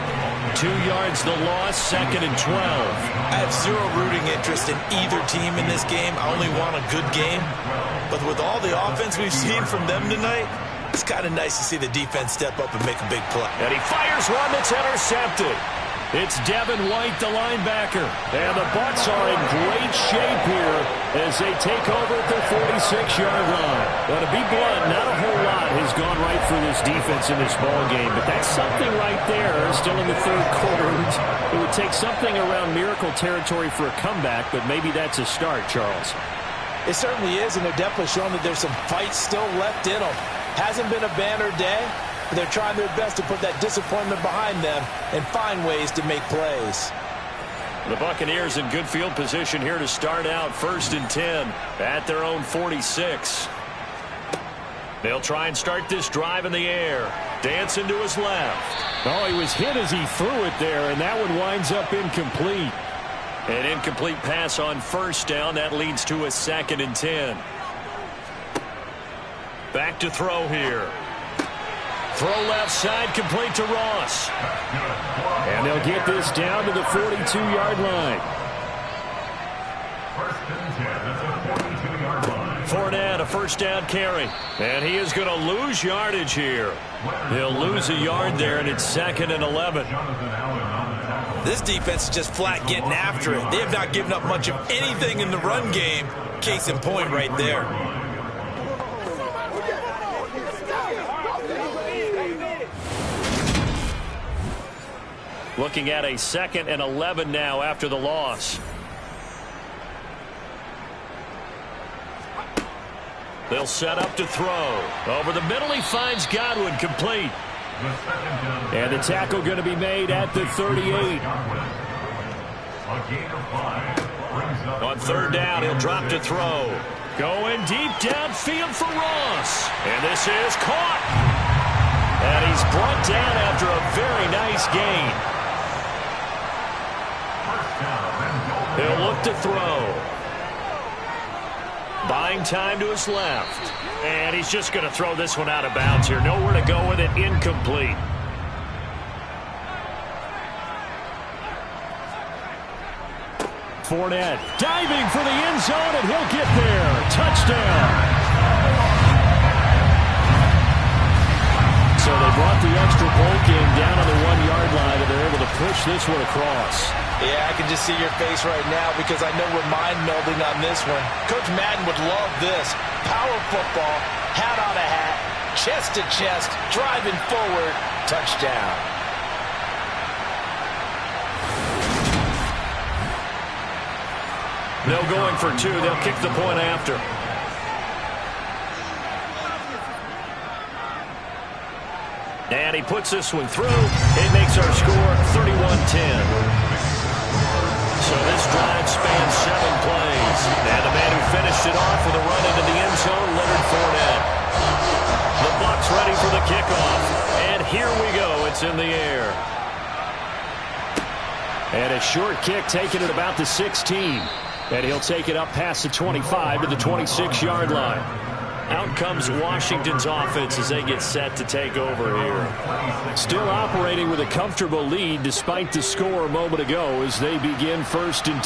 [SPEAKER 1] 2 yards the loss, 2nd and 12.
[SPEAKER 7] I have zero rooting interest in either team in this game. I only want a good game. But with all the offense we've seen from them tonight, it's kind of nice to see the defense step up and make a big play.
[SPEAKER 1] And he fires one that's intercepted.
[SPEAKER 3] It's Devin White, the linebacker. And the Bucs are in great shape here as they take over at their 46-yard line. But to be blunt, not a whole lot has gone right for this defense in this ball game. But that's something right there, still in the 3rd quarter. It would take something around miracle territory for a comeback, but maybe that's a start, Charles.
[SPEAKER 7] It certainly is, and they're definitely showing that there's some fight still left in them. Hasn't been a banner day. They're trying their best to put that disappointment behind them and find ways to make plays.
[SPEAKER 1] The Buccaneers in good field position here to start out 1st and 10 at their own 46. They'll try and start this drive in the air. Dancing to his left.
[SPEAKER 3] Oh, he was hit as he threw it there, and that one winds up incomplete.
[SPEAKER 1] An incomplete pass on 1st down. That leads to a 2nd and 10. Back to throw here. Throw left side, complete to Ross.
[SPEAKER 3] And they'll get this down to the 42-yard line.
[SPEAKER 4] 1st and 10 at the 42-yard line.
[SPEAKER 1] Fournette, a 1st down carry. And he is going to lose yardage here. He'll lose a yard there, and it's 2nd and 11.
[SPEAKER 7] This defense is just flat getting after it. They have not given up much of anything in the run game. Case in point right there.
[SPEAKER 1] Looking at a 2nd and 11 now after the loss. They'll set up to throw. Over the middle, he finds Godwin, complete.
[SPEAKER 3] And the tackle going to be made at the 38.
[SPEAKER 1] On 3rd down, he'll drop to throw. Going deep downfield for Ross. And this is caught. And he's brought down after a very nice gain. He'll look to throw. Buying time to his left. And he's just going to throw this one out of bounds here. Nowhere to go with it. Incomplete.
[SPEAKER 3] Fournette diving for the end zone, and he'll get there. Touchdown. So they brought the extra point game down on the 1-yard line, and they're able to push this one across.
[SPEAKER 7] Yeah, I can just see your face right now because I know we're mind-melding on this one. Coach Madden would love this. Power football, hat on a hat, chest to chest, driving forward, touchdown.
[SPEAKER 1] No going for 2. They'll kick the point after. And he puts this one through. It makes our score 31-10. So this drive spans 7 plays. And the man who finished it off with a run into the end zone, Leonard Fournette. The Bucs ready for the kickoff. And here we go. It's in the air.
[SPEAKER 3] And a short kick taken at about the 16. And he'll take it up past the 25 to the 26-yard line.
[SPEAKER 1] Out comes Washington's offense as they get set to take over here.
[SPEAKER 3] Still operating with a comfortable lead despite the score a moment ago as they begin 1st and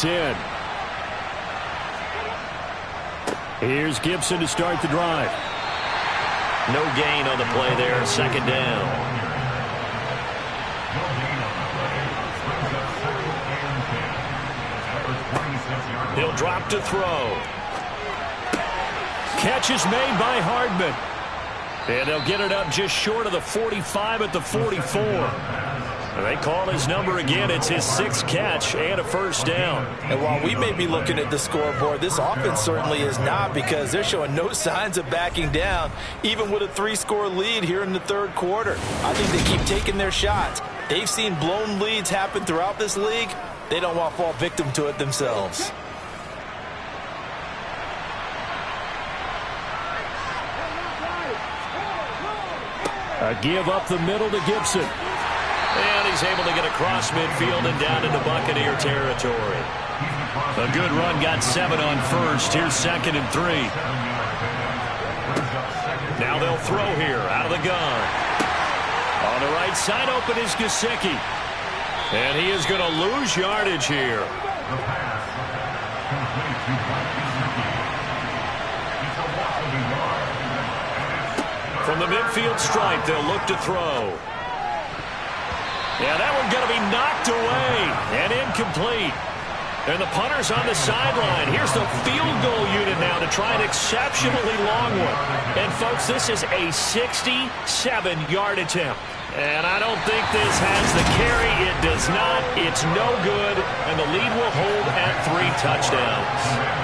[SPEAKER 3] 10. Here's Gibson to start the drive.
[SPEAKER 1] No gain on the play there. 2nd down. He'll drop to throw.
[SPEAKER 3] Catch is made by Hardman.
[SPEAKER 1] And they'll get it up just short of the 45 at the 44. And they call his number again. It's his 6th catch and a first down.
[SPEAKER 2] And while we may be looking at the scoreboard, this offense certainly is not, because they're showing no signs of backing down, even with a 3-score lead here in the third quarter. I think they keep taking their shots. They've seen blown leads happen throughout this league. They don't want to fall victim to it themselves.
[SPEAKER 3] A give up the middle to Gibson.
[SPEAKER 1] And he's able to get across midfield and down into Buccaneer territory. A good run, got 7 on first. Here's 2nd and 3. Now they'll throw here out of the gun. On the right side, open is Gesicki. And he is going to lose yardage here. From the midfield stripe, they'll look to throw. Yeah, that one's going to be knocked away and incomplete. And the punter's on the sideline. Here's the field goal unit now to try an exceptionally long one. And, folks, this is a 67-yard attempt. And I don't think this has the carry. It does not. It's no good. And the lead will hold at 3 touchdowns.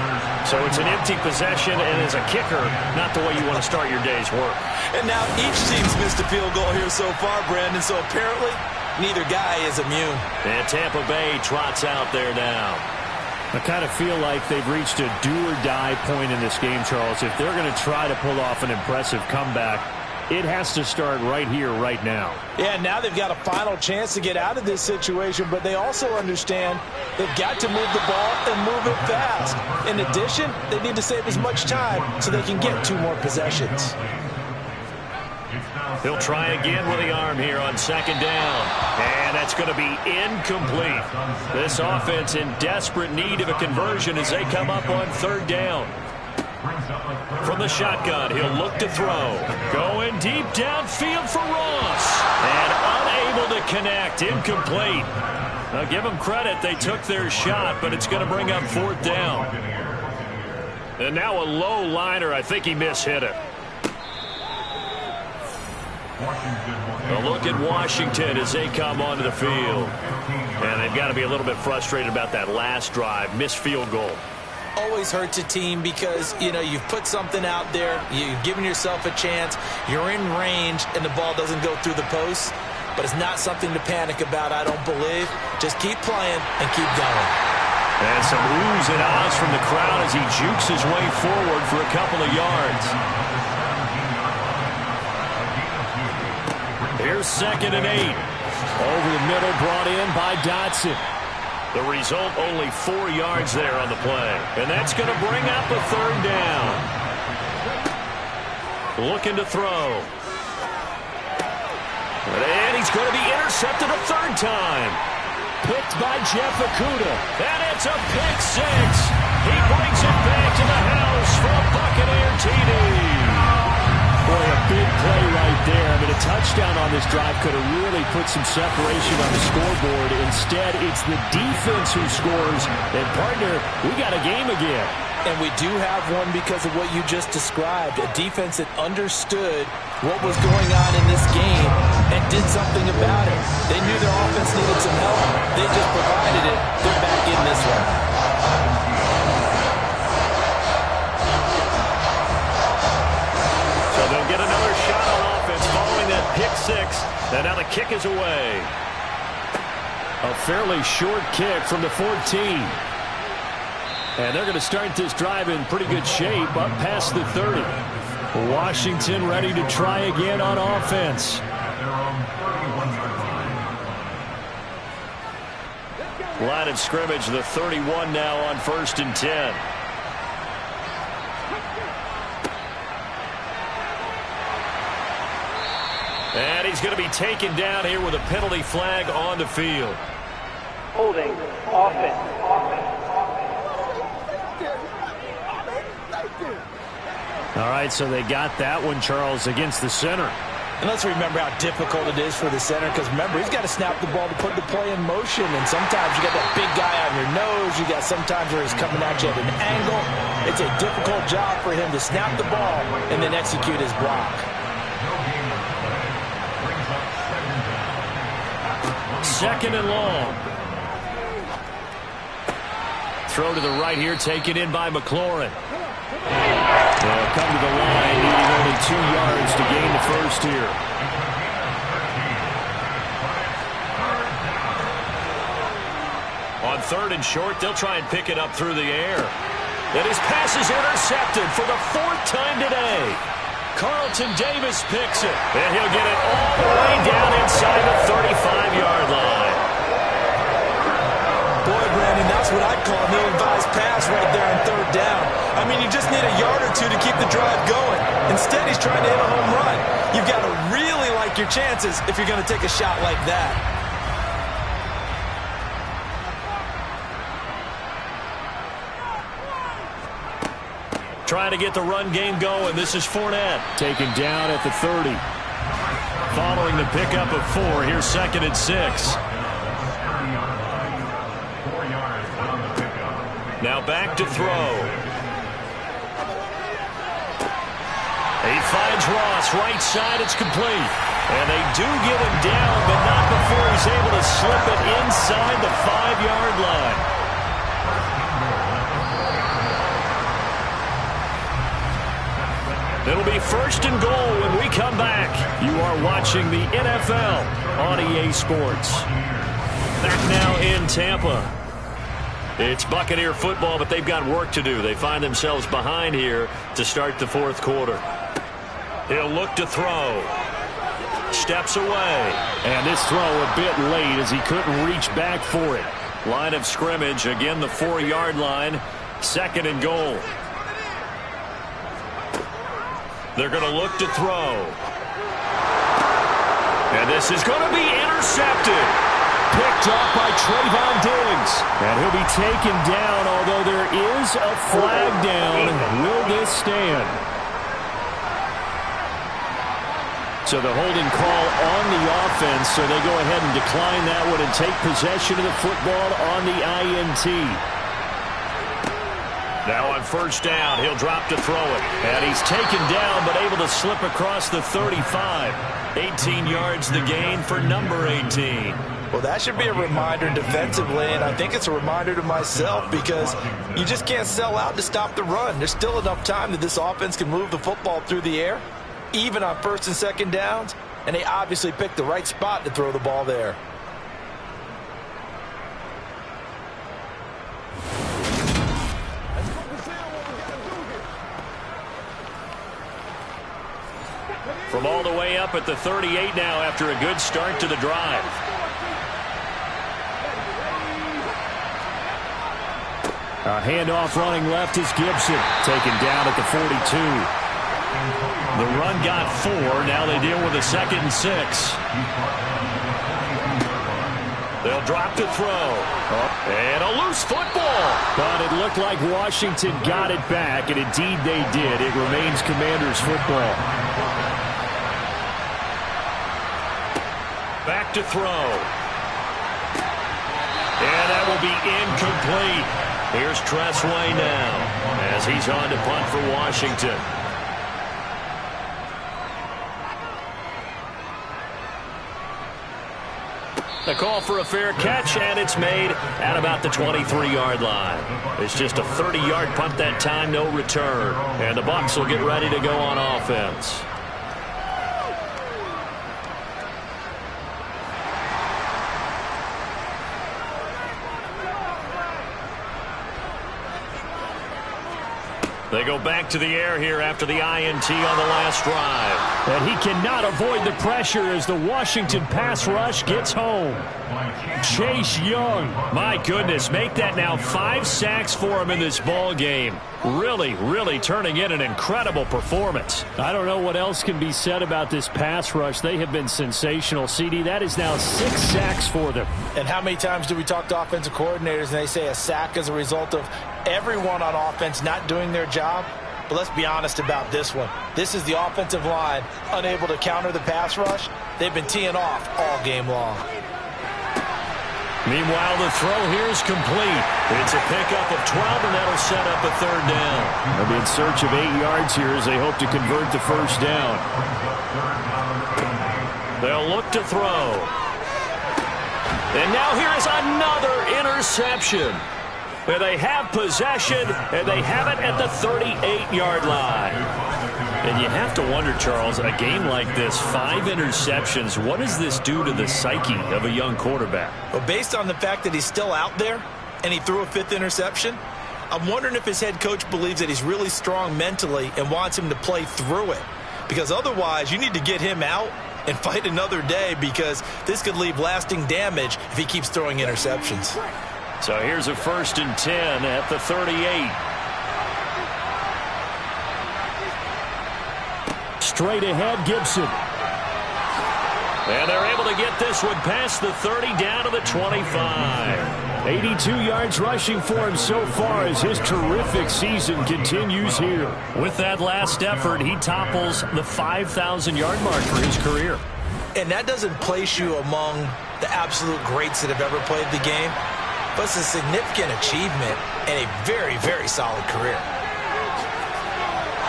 [SPEAKER 1] So it's an empty possession, and as a kicker, not the way you want to start your day's work.
[SPEAKER 2] And now each team's missed a field goal here so far, Brandon, so apparently neither guy is immune.
[SPEAKER 1] And Tampa Bay trots out there now.
[SPEAKER 3] I kind of feel like they've reached a do-or-die point in this game, Charles. If they're going to try to pull off an impressive comeback, it has to start right here, right now.
[SPEAKER 2] Yeah, now they've got a final chance to get out of this situation, but they also understand they've got to move the ball and move it fast. In addition, they need to save as much time so they can get 2 more possessions.
[SPEAKER 1] He'll try again with the arm here on 2nd down. And that's going to be incomplete. This offense in desperate need of a conversion as they come up on 3rd down. From the shotgun, he'll look to throw. Going deep downfield for Ross. And unable to connect. Incomplete. Now, give them credit. They took their shot, but it's going to bring up 4th down. And now a low liner. I think he mishit it. A look at Washington as they come onto the field. And they've got to be a little bit frustrated about that last drive. Missed field goal.
[SPEAKER 2] Always hurts a team because, you know, you've put something out there, you've given yourself a chance, you're in range, and the ball doesn't go through the post. But it's not something to panic about, I don't believe. Just keep playing and keep going.
[SPEAKER 1] And some oohs and ahs from the crowd as he jukes his way forward for a couple of yards. Here's 2nd and 8.
[SPEAKER 3] Over the middle, brought in by Dotson.
[SPEAKER 1] The result, only 4 yards there on the play. And that's going to bring up a 3rd down. Looking to throw. And he's going to be intercepted a 3rd time.
[SPEAKER 3] Picked by Jeff Okudah.
[SPEAKER 1] And it's a pick 6. He brings it back to the house for a Buccaneer TD.
[SPEAKER 3] Boy, a big play right there. I mean, a touchdown on this drive could have really put some separation on the scoreboard. Instead, it's the defense who scores. And, partner, we got a game again.
[SPEAKER 2] And we do have one because of what you just described. A defense that understood what was going on in this game and did something about it. They knew their offense needed some help. They just provided it. They're back in this one.
[SPEAKER 1] So they'll get another shot on offense following that pick 6. And now the kick is away.
[SPEAKER 3] A fairly short kick from the 14. And they're going to start this drive in pretty good shape up past the 30. Washington ready to try again on offense.
[SPEAKER 1] Line of scrimmage, the 31 now on 1st and 10. And he's going to be taken down here with a penalty flag on the field.
[SPEAKER 5] Holding, offense.
[SPEAKER 3] All right, so they got that one, Charles, against the center.
[SPEAKER 2] And let's remember how difficult it is for the center, because remember, he's got to snap the ball to put the play in motion, and sometimes you got that big guy on your nose. You got sometimes where he's coming at you at an angle. It's a difficult job for him to snap the ball and then execute his block.
[SPEAKER 3] Second and long. Throw to the right here, taken in by McLaurin. They'll come to the line, needing only 2 yards to gain the first here.
[SPEAKER 1] On 3rd and short, they'll try and pick it up through the air. And his pass is intercepted for the 4th time today. Carlton Davis picks it. And he'll get it all the way down inside the 35-yard line.
[SPEAKER 7] Boy, Brandon, that's what I'd call an ill-advised pass right there on 3rd down. I mean, you just need a yard or two to keep the drive going. Instead, he's trying to hit a home run. You've got to really like your chances if you're going to take a shot like that.
[SPEAKER 1] Trying to get the run game going. This is Fournette.
[SPEAKER 3] Taken down at the 30.
[SPEAKER 1] Following the pickup of 4, here's 2nd and 6. Now back to throw. He finds Ross, right side, it's complete. And they do get him down, but not before he's able to slip it inside the 5-yard line. It'll be 1st and goal when we come back. You are watching the NFL on EA Sports. Back now in Tampa. It's Buccaneer football, but they've got work to do. They find themselves behind here to start the 4th quarter. He'll look to throw. Steps away.
[SPEAKER 3] And this throw a bit late as he couldn't reach back for it.
[SPEAKER 1] Line of scrimmage, again the 4-yard line. 2nd and goal. They're going to look to throw. And this is going to be intercepted.
[SPEAKER 3] Picked up by Trayvon Diggs. And he'll be taken down, although there is a flag down. Will this stand? So the holding call on the offense, so they go ahead and decline that one and take possession of the football on the INT.
[SPEAKER 1] Now on 1st down, he'll drop to throw it. And he's taken down, but able to slip across the 35. 18 yards the gain for number 18.
[SPEAKER 7] Well, that should be a reminder defensively, and I think it's a reminder to myself because you just can't sell out to stop the run. There's still enough time that this offense can move the football through the air, even on 1st and 2nd downs, and they obviously picked the right spot to throw the ball there.
[SPEAKER 1] From all the way up at the 38 now after a good start to the drive.
[SPEAKER 3] A handoff running left is Gibson. Taken down at the 42.
[SPEAKER 1] The run got 4. Now they deal with a 2nd and 6. They'll drop to throw. And a loose football.
[SPEAKER 3] But it looked like Washington got it back, and indeed they did. It remains Commanders football.
[SPEAKER 1] Back to throw. And that will be incomplete. Here's Tressway now as he's on to punt for Washington. The call for a fair catch, and it's made at about the 23-yard line. It's just a 30-yard punt that time, no return. And the Bucs will get ready to go on offense. They go back to the air here after the INT on the last drive.
[SPEAKER 3] And he cannot avoid the pressure as the Washington pass rush gets home. Chase Young.
[SPEAKER 1] My goodness, make that now 5 sacks for him in this ball game. Really turning in an incredible performance.
[SPEAKER 3] I don't know what else can be said about this pass rush. They have been sensational, CD. That is now 6 sacks for them.
[SPEAKER 2] And how many times do we talk to offensive coordinators and they say a sack as a result of everyone on offense not doing their job? But let's be honest about this one. This is the offensive line unable to counter the pass rush. They've been teeing off all game long.
[SPEAKER 1] Meanwhile, the throw here is complete. It's a pickup of 12, and that'll set up a 3rd down.
[SPEAKER 3] They'll be in search of 8 yards here as they hope to convert the 1st down.
[SPEAKER 1] They'll look to throw. And now here is another interception. And they have possession, and they have it at the 38-yard line. And you have to wonder, Charles, a game like this, 5 interceptions, what does this do to the psyche of a young quarterback?
[SPEAKER 2] Well, based on the fact that he's still out there and he threw a 5th interception, I'm wondering if his head coach believes that he's really strong mentally and wants him to play through it. Because otherwise, you need to get him out and fight another day, because this could leave lasting damage if he keeps throwing interceptions.
[SPEAKER 1] So here's a 1st and 10 at the 38.
[SPEAKER 3] Straight ahead, Gibson.
[SPEAKER 1] And they're able to get this one past the 30 down to the 25.
[SPEAKER 3] 82 yards rushing for him so far as his terrific season continues here.
[SPEAKER 1] With that last effort, he topples the 5,000-yard mark for his career.
[SPEAKER 2] And that doesn't place you among the absolute greats that have ever played the game, but it's a significant achievement and a very, very solid career.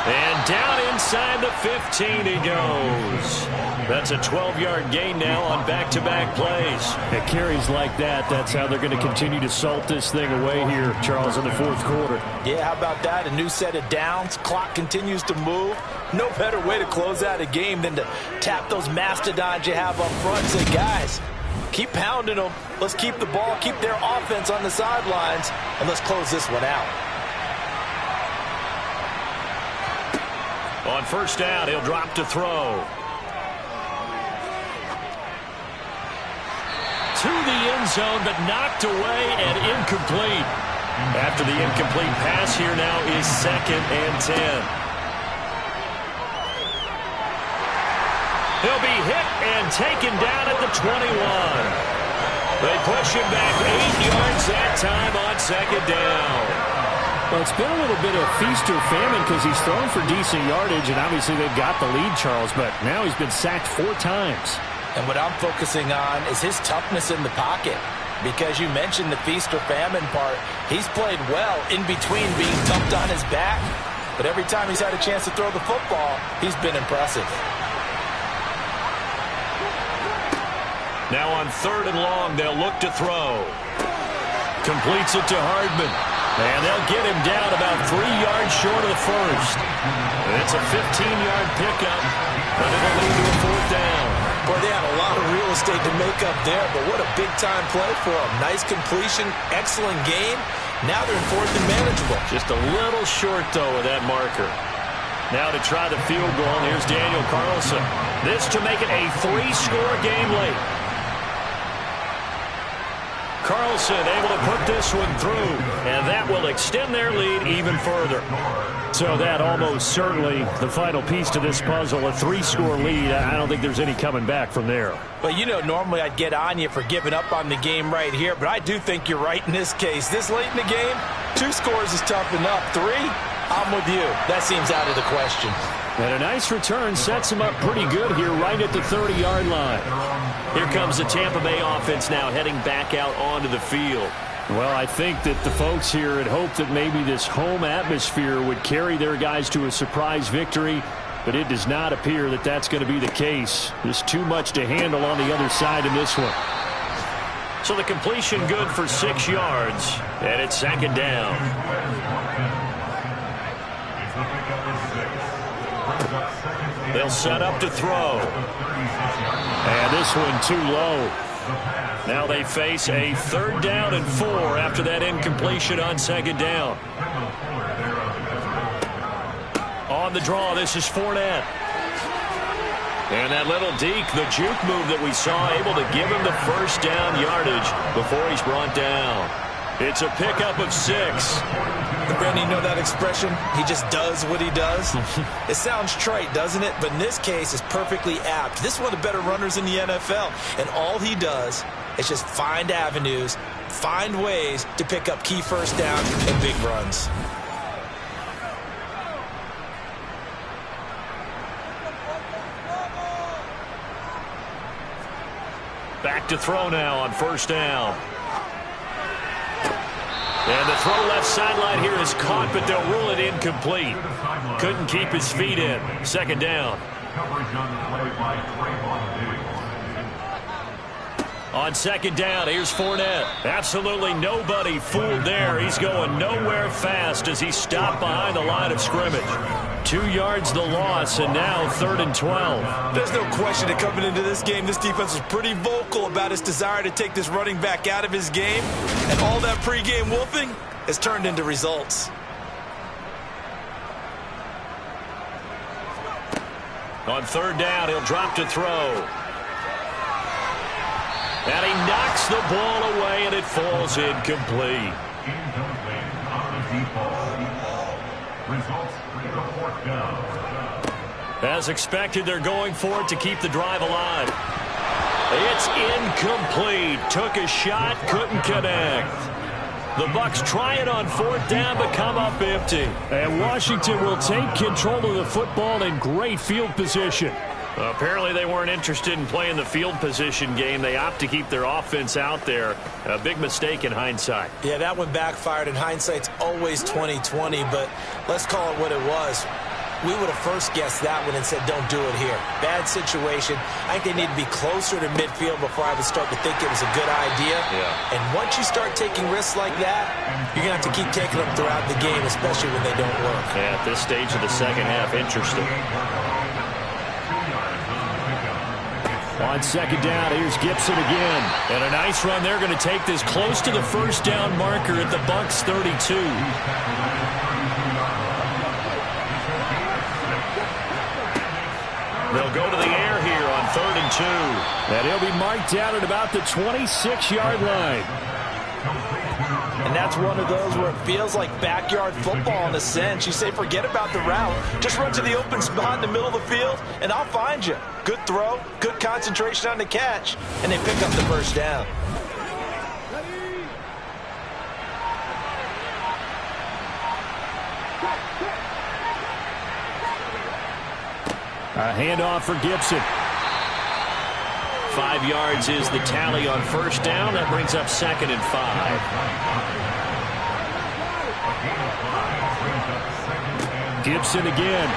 [SPEAKER 1] And down inside the 15 he goes. That's a 12-yard gain now on back-to-back plays.
[SPEAKER 3] At carries like that, that's how they're going to continue to salt this thing away here, Charles, in the 4th quarter.
[SPEAKER 2] Yeah, how about that? A new set of downs. Clock continues to move. No better way to close out a game than to tap those mastodons you have up front and say, guys, keep pounding them. Let's keep the ball, keep their offense on the sidelines, and let's close this one out.
[SPEAKER 1] On 1st down, he'll drop to throw. To the end zone, but knocked away and incomplete. After the incomplete pass, here now is 2nd and 10. He'll be hit and taken down at the 21. They push him back 8 yards that time on 2nd down.
[SPEAKER 3] Well, it's been a little bit of feast or famine because he's thrown for decent yardage, and obviously they've got the lead, Charles, but now he's been sacked 4 times.
[SPEAKER 2] And what I'm focusing on is his toughness in the pocket, because you mentioned the feast or famine part. He's played well in between being dumped on his back, but every time he's had a chance to throw the football, he's been impressive.
[SPEAKER 1] Now on 3rd and long, they'll look to throw. Completes it to Hardman. And they'll get him down about 3 yards short of the 1st. It's a 15-yard pickup, but it'll lead to a 4th down.
[SPEAKER 2] Boy, they had a lot of real estate to make up there, but what a big-time play for them. Nice completion, excellent game. Now they're in 4th and manageable.
[SPEAKER 1] Just a little short, though, with that marker. Now to try the field goal, and here's Daniel Carlson. This to make it a 3-score game late. Carlson able to put this one through, and that will extend their lead even further.
[SPEAKER 3] So that almost certainly the final piece to this puzzle, a 3-score lead. I don't think there's any coming back from there.
[SPEAKER 2] But, you know, normally I'd get on you for giving up on the game right here, but I do think you're right in this case. This late in the game, 2 scores is tough enough. 3, I'm with you. That seems out of the question.
[SPEAKER 3] And a nice return sets him up pretty good here right at the 30-yard line.
[SPEAKER 1] Here comes the Tampa Bay offense now heading back out onto the field.
[SPEAKER 3] Well, I think that the folks here had hoped that maybe this home atmosphere would carry their guys to a surprise victory, but it does not appear that that's going to be the case. There's too much to handle on the other side in this one.
[SPEAKER 1] So the completion good for 6 yards, and it's 2nd down. They'll set up to throw.
[SPEAKER 3] And this one too low.
[SPEAKER 1] Now they face a 3rd down and 4 after that incompletion on 2nd down. On the draw, this is Fournette. And that little deke, the juke move that we saw, able to give him the 1st down yardage before he's brought down. It's a pickup of 6.
[SPEAKER 2] Brandon, you know that expression? He just does what he does. It sounds trite, doesn't it? But in this case, it's perfectly apt. This is one of the better runners in the NFL. And all he does is just find avenues, find ways to pick up key 1st downs and big runs.
[SPEAKER 1] Back to throw now on 1st down. And the throw left sideline here is caught, but they'll rule it incomplete. Couldn't keep his feet in. 2nd down. On second down, here's Fournette. Absolutely nobody fooled there. He's going nowhere fast as he stopped behind the line of scrimmage. 2 yards the loss, and now 3rd and 12.
[SPEAKER 7] There's no question that coming into this game, this defense was pretty vocal about its desire to take this running back out of his game. And all that pregame wolfing has turned into results.
[SPEAKER 1] On 3rd down, he'll drop to throw. And he knocks the ball away, and it falls incomplete.
[SPEAKER 4] Incomplete on the default. Results, the 4th down.
[SPEAKER 1] As expected, they're going for it to keep the drive alive. It's incomplete. Took a shot, couldn't connect. The Bucs try it on 4th down, but come up empty.
[SPEAKER 3] And Washington will take control of the football in great field position.
[SPEAKER 1] Apparently they weren't interested in playing the field position game. They opt to keep their offense out there. A big mistake in hindsight.
[SPEAKER 2] Yeah, that one backfired, and hindsight's always 20/20, but let's call it what it was. We would have first guessed that one and said, don't do it here. Bad situation. I think they need to be closer to midfield before I would start to think it was a good idea.
[SPEAKER 1] Yeah.
[SPEAKER 2] And once you start taking risks like that, you're going to have to keep taking them throughout the game, especially when they don't work.
[SPEAKER 1] Yeah, at this stage of the second half, interesting.
[SPEAKER 3] On second down, here's Gibson again.
[SPEAKER 1] And a nice run. They're going to take this close to the 1st down marker at the Bucs 32. They'll go to the air here on 3rd and 2.
[SPEAKER 3] And he'll be marked down at about the 26-yard line.
[SPEAKER 2] And that's one of those where it feels like backyard football in a sense. You say, forget about the route. Just run to the open spot in the middle of the field, and I'll find you. Good throw, good concentration on the catch, and they pick up the 1st down.
[SPEAKER 3] A handoff for Gibson.
[SPEAKER 1] 5 yards is the tally on 1st down. That brings up 2nd and 5.
[SPEAKER 3] Gibson again.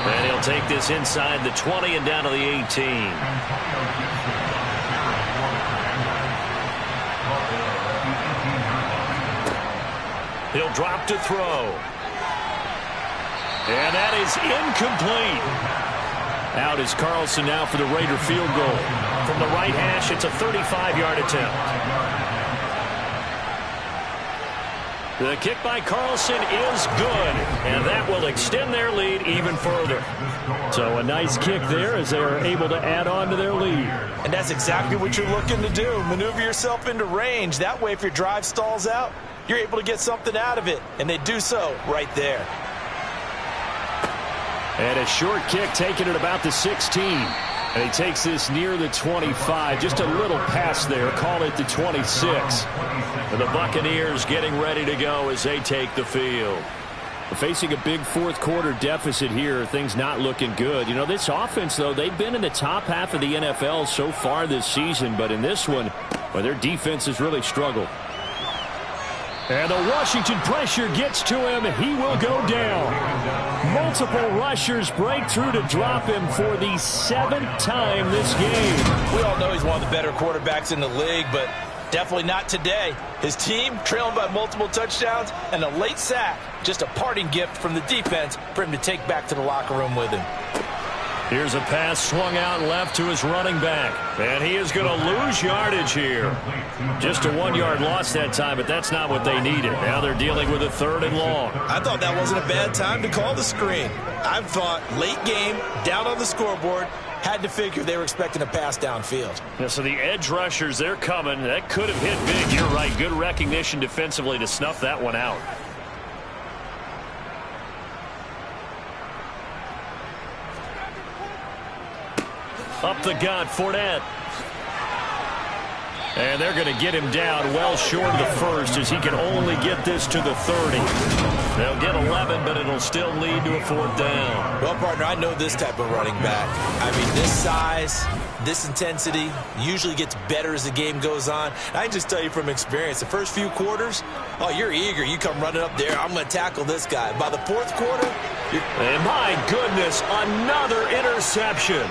[SPEAKER 1] And he'll take this inside the 20 and down to the 18. He'll drop to throw. And that is incomplete. Out is Carlson now for the Raider field goal. From the right hash, it's a 35-yard attempt. The kick by Carlson is good, and that will extend their lead even further.
[SPEAKER 3] So a nice kick there as they are able to add on to their lead.
[SPEAKER 2] And that's exactly what you're looking to do. Maneuver yourself into range. That way, if your drive stalls out, you're able to get something out of it. And they do so right there.
[SPEAKER 3] And a short kick taken at about the 16. And he takes this near the 25. Just a little pass there. Call it the 26.
[SPEAKER 1] And the Buccaneers getting ready to go as they take the field.
[SPEAKER 3] Facing a big 4th quarter deficit here. Things not looking good. You know, this offense, though, they've been in the top half of the NFL so far this season. But in this one, well, their defense has really struggled. And the Washington pressure gets to him. He will go down. Multiple rushers break through to drop him for the 7th time this game.
[SPEAKER 2] We all know he's one of the better quarterbacks in the league, but definitely not today. His team trailing by multiple touchdowns and a late sack. Just a parting gift from the defense for him to take back to the locker room with him.
[SPEAKER 1] Here's a pass swung out left to his running back. And he is going to lose yardage here. Just a 1-yard loss that time, but that's not what they needed. Now they're dealing with a 3rd and long.
[SPEAKER 7] I thought that wasn't a bad time to call the screen. I thought late game, down on the scoreboard,
[SPEAKER 2] Had to figure they were expecting a pass downfield.
[SPEAKER 1] Yeah, so the edge rushers, they're coming. That could have hit big. You're right. Good recognition defensively to snuff that one out. Up the gut, Fournette. And they're going to get him down well short of the first as he can only get this to the 30. They'll get 11, but it'll still lead to a 4th down.
[SPEAKER 2] Well, partner, I know this type of running back. I mean, this size, this intensity usually gets better as the game goes on. I can just tell you from experience, the first few quarters, oh, you're eager. You come running up there, I'm going to tackle this guy. By the 4th quarter,
[SPEAKER 1] and my goodness, another interception.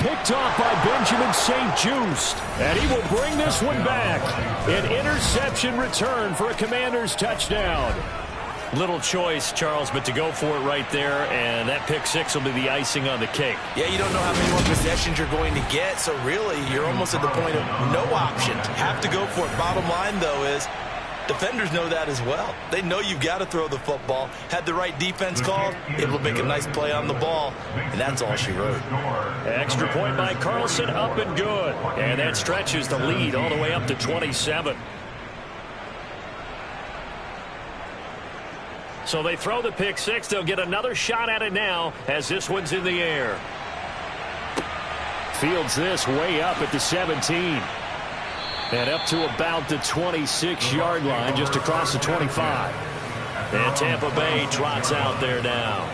[SPEAKER 3] picked off by Benjamin St-Juste. And he will bring this one back. An interception return for a Commanders touchdown.
[SPEAKER 1] Little choice, Charles, but to go for it right there, and that pick six will be the icing on the cake.
[SPEAKER 2] Yeah, you don't know how many more possessions you're going to get, so really you're almost at the point of no option. Have to go for it. Bottom line, though, is defenders know that as well. They know you've got to throw the football. Had the right defense called, able to make a nice play on the ball, and that's all she wrote.
[SPEAKER 1] Extra point by Carlson, up and good. And that stretches the lead all the way up to 27. So they throw the pick six. They'll get another shot at it now as this one's in the air.
[SPEAKER 3] Fields this way up at the 17. And up to about the 26-yard line, just across the 25.
[SPEAKER 1] And Tampa Bay trots out there now.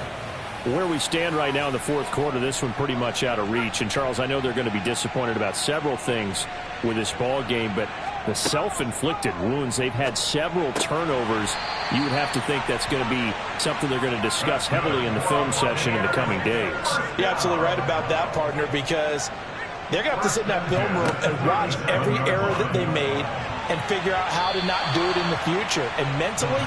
[SPEAKER 3] Where we stand right now in the fourth quarter, this one pretty much out of reach. And, Charles, I know they're going to be disappointed about several things with this ball game, but the self-inflicted wounds, they've had several turnovers. You would have to think that's going to be something they're going to discuss heavily in the film session in the coming days.
[SPEAKER 2] You're absolutely right about that, partner, because they're going to have to sit in that film room and watch every error that they made and figure out how to not do it in the future. And mentally,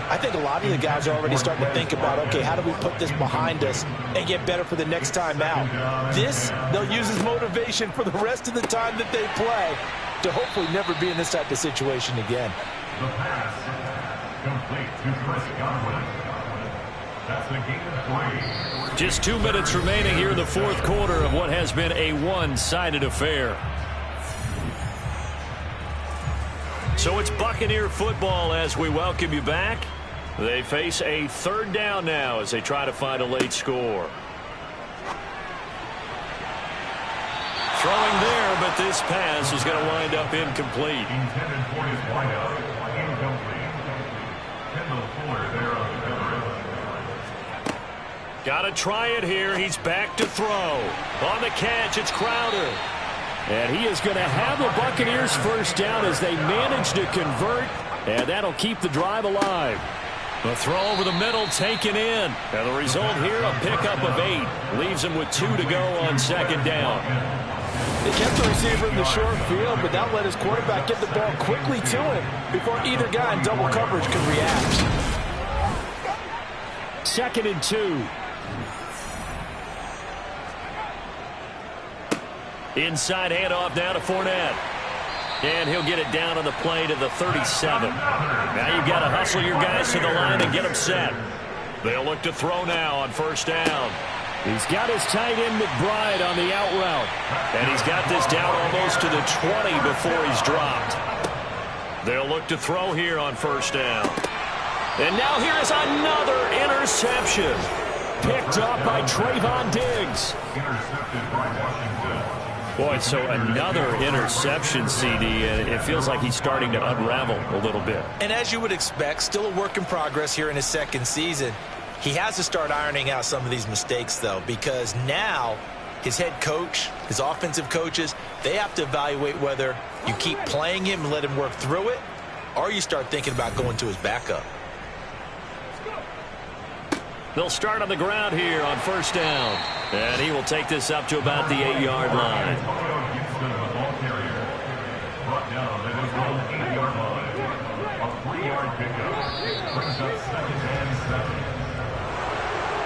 [SPEAKER 2] I think a lot of the guys are already starting to think about, okay, how do we put this behind us and get better for the next time out? This, they'll use as motivation for the rest of the time that they play to hopefully never be in this type of situation again.
[SPEAKER 4] The pass complete to Chris Godwin. That's a gain of 3.
[SPEAKER 1] Just 2 minutes remaining here in the fourth quarter of what has been a one-sided affair. So it's Buccaneer football as we welcome you back. They face a third down now as they try to find a late score. Throwing there, but this pass is going to wind up incomplete.
[SPEAKER 4] Intended for his wideout, incomplete. Kendall Fuller there on the coverage.
[SPEAKER 1] Got to try it here. He's back to throw. On the catch, it's Crowder.
[SPEAKER 3] And he is going to have the Buccaneers first down as they manage to convert, and that'll keep the drive alive.
[SPEAKER 1] The throw over the middle taken in. And the result here, a pickup of 8. Leaves him with 2 to go on second down.
[SPEAKER 2] They kept the receiver in the short field, but that let his quarterback get the ball quickly to him before either guy in double coverage could react.
[SPEAKER 3] 2nd and 2.
[SPEAKER 1] Inside handoff now to Fournette. And he'll get it down on the play to the 37. Now you've got to hustle your guys to the line and get them set. They'll look to throw now on first down.
[SPEAKER 3] He's got his tight end McBride on the out route.
[SPEAKER 1] And he's got this down almost to the 20 before he's dropped. They'll look to throw here on first down. And now here is another interception.
[SPEAKER 3] Picked up by Trayvon Diggs.
[SPEAKER 4] Intercepted by Washington.
[SPEAKER 1] Boy, so another interception, CD, and it feels like he's starting to unravel a little bit.
[SPEAKER 2] And as you would expect, still a work in progress here in his second season. He has to start ironing out some of these mistakes, though, because now his head coach, his offensive coaches, they have to evaluate whether you keep playing him and let him work through it, or you start thinking about going to his backup.
[SPEAKER 1] They'll start on the ground here on first down. And he will take this up to about the 8-yard line.
[SPEAKER 4] Houston, the ball carrier. Brought down at his own 8-yard line. A 3-yard pickup. Brings up 2nd and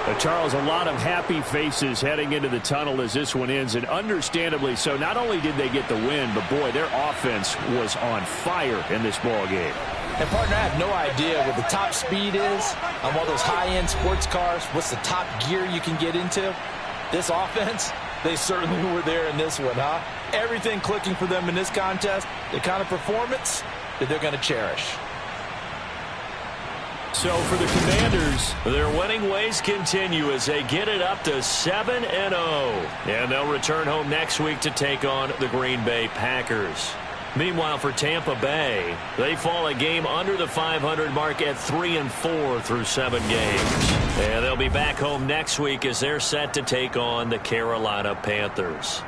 [SPEAKER 4] 7.
[SPEAKER 3] Charles, a lot of happy faces heading into the tunnel as this one ends, and understandably so. Not only did they get the win, but, boy, their offense was on fire in this ball game.
[SPEAKER 2] And, partner, I have no idea what the top speed is on one of those high-end sports cars. What's the top gear you can get into? This offense, they certainly were there in this one, huh? Everything clicking for them in this contest, the kind of performance that they're going to cherish.
[SPEAKER 1] So for the Commanders, their winning ways continue as they get it up to 7-0. And they'll return home next week to take on the Green Bay Packers. Meanwhile, for Tampa Bay, they fall a game under the 500 mark at 3-4 through 7 games. And they'll be back home next week as they're set to take on the Carolina Panthers.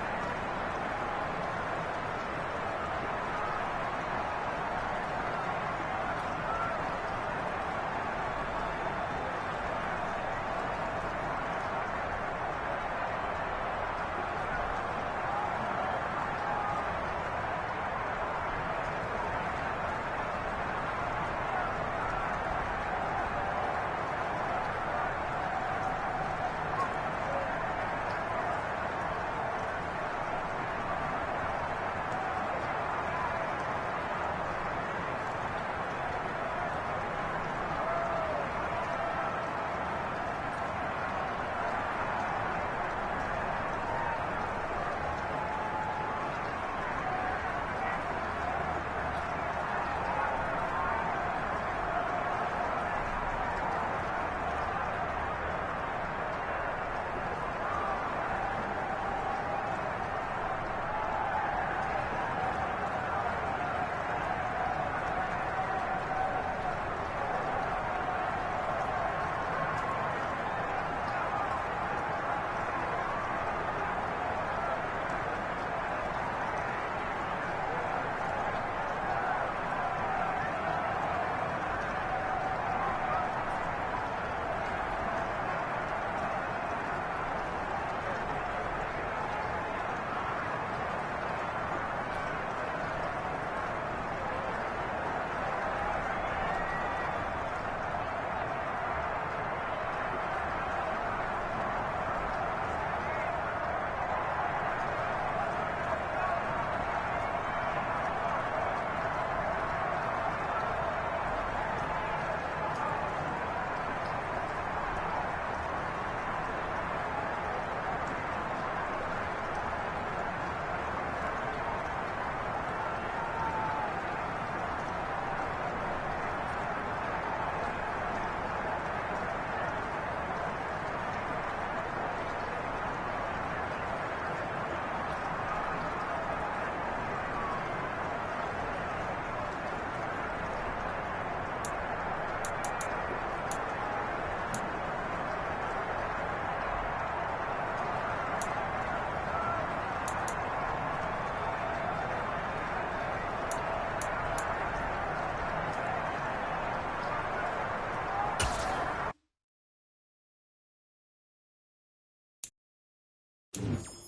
[SPEAKER 3] it.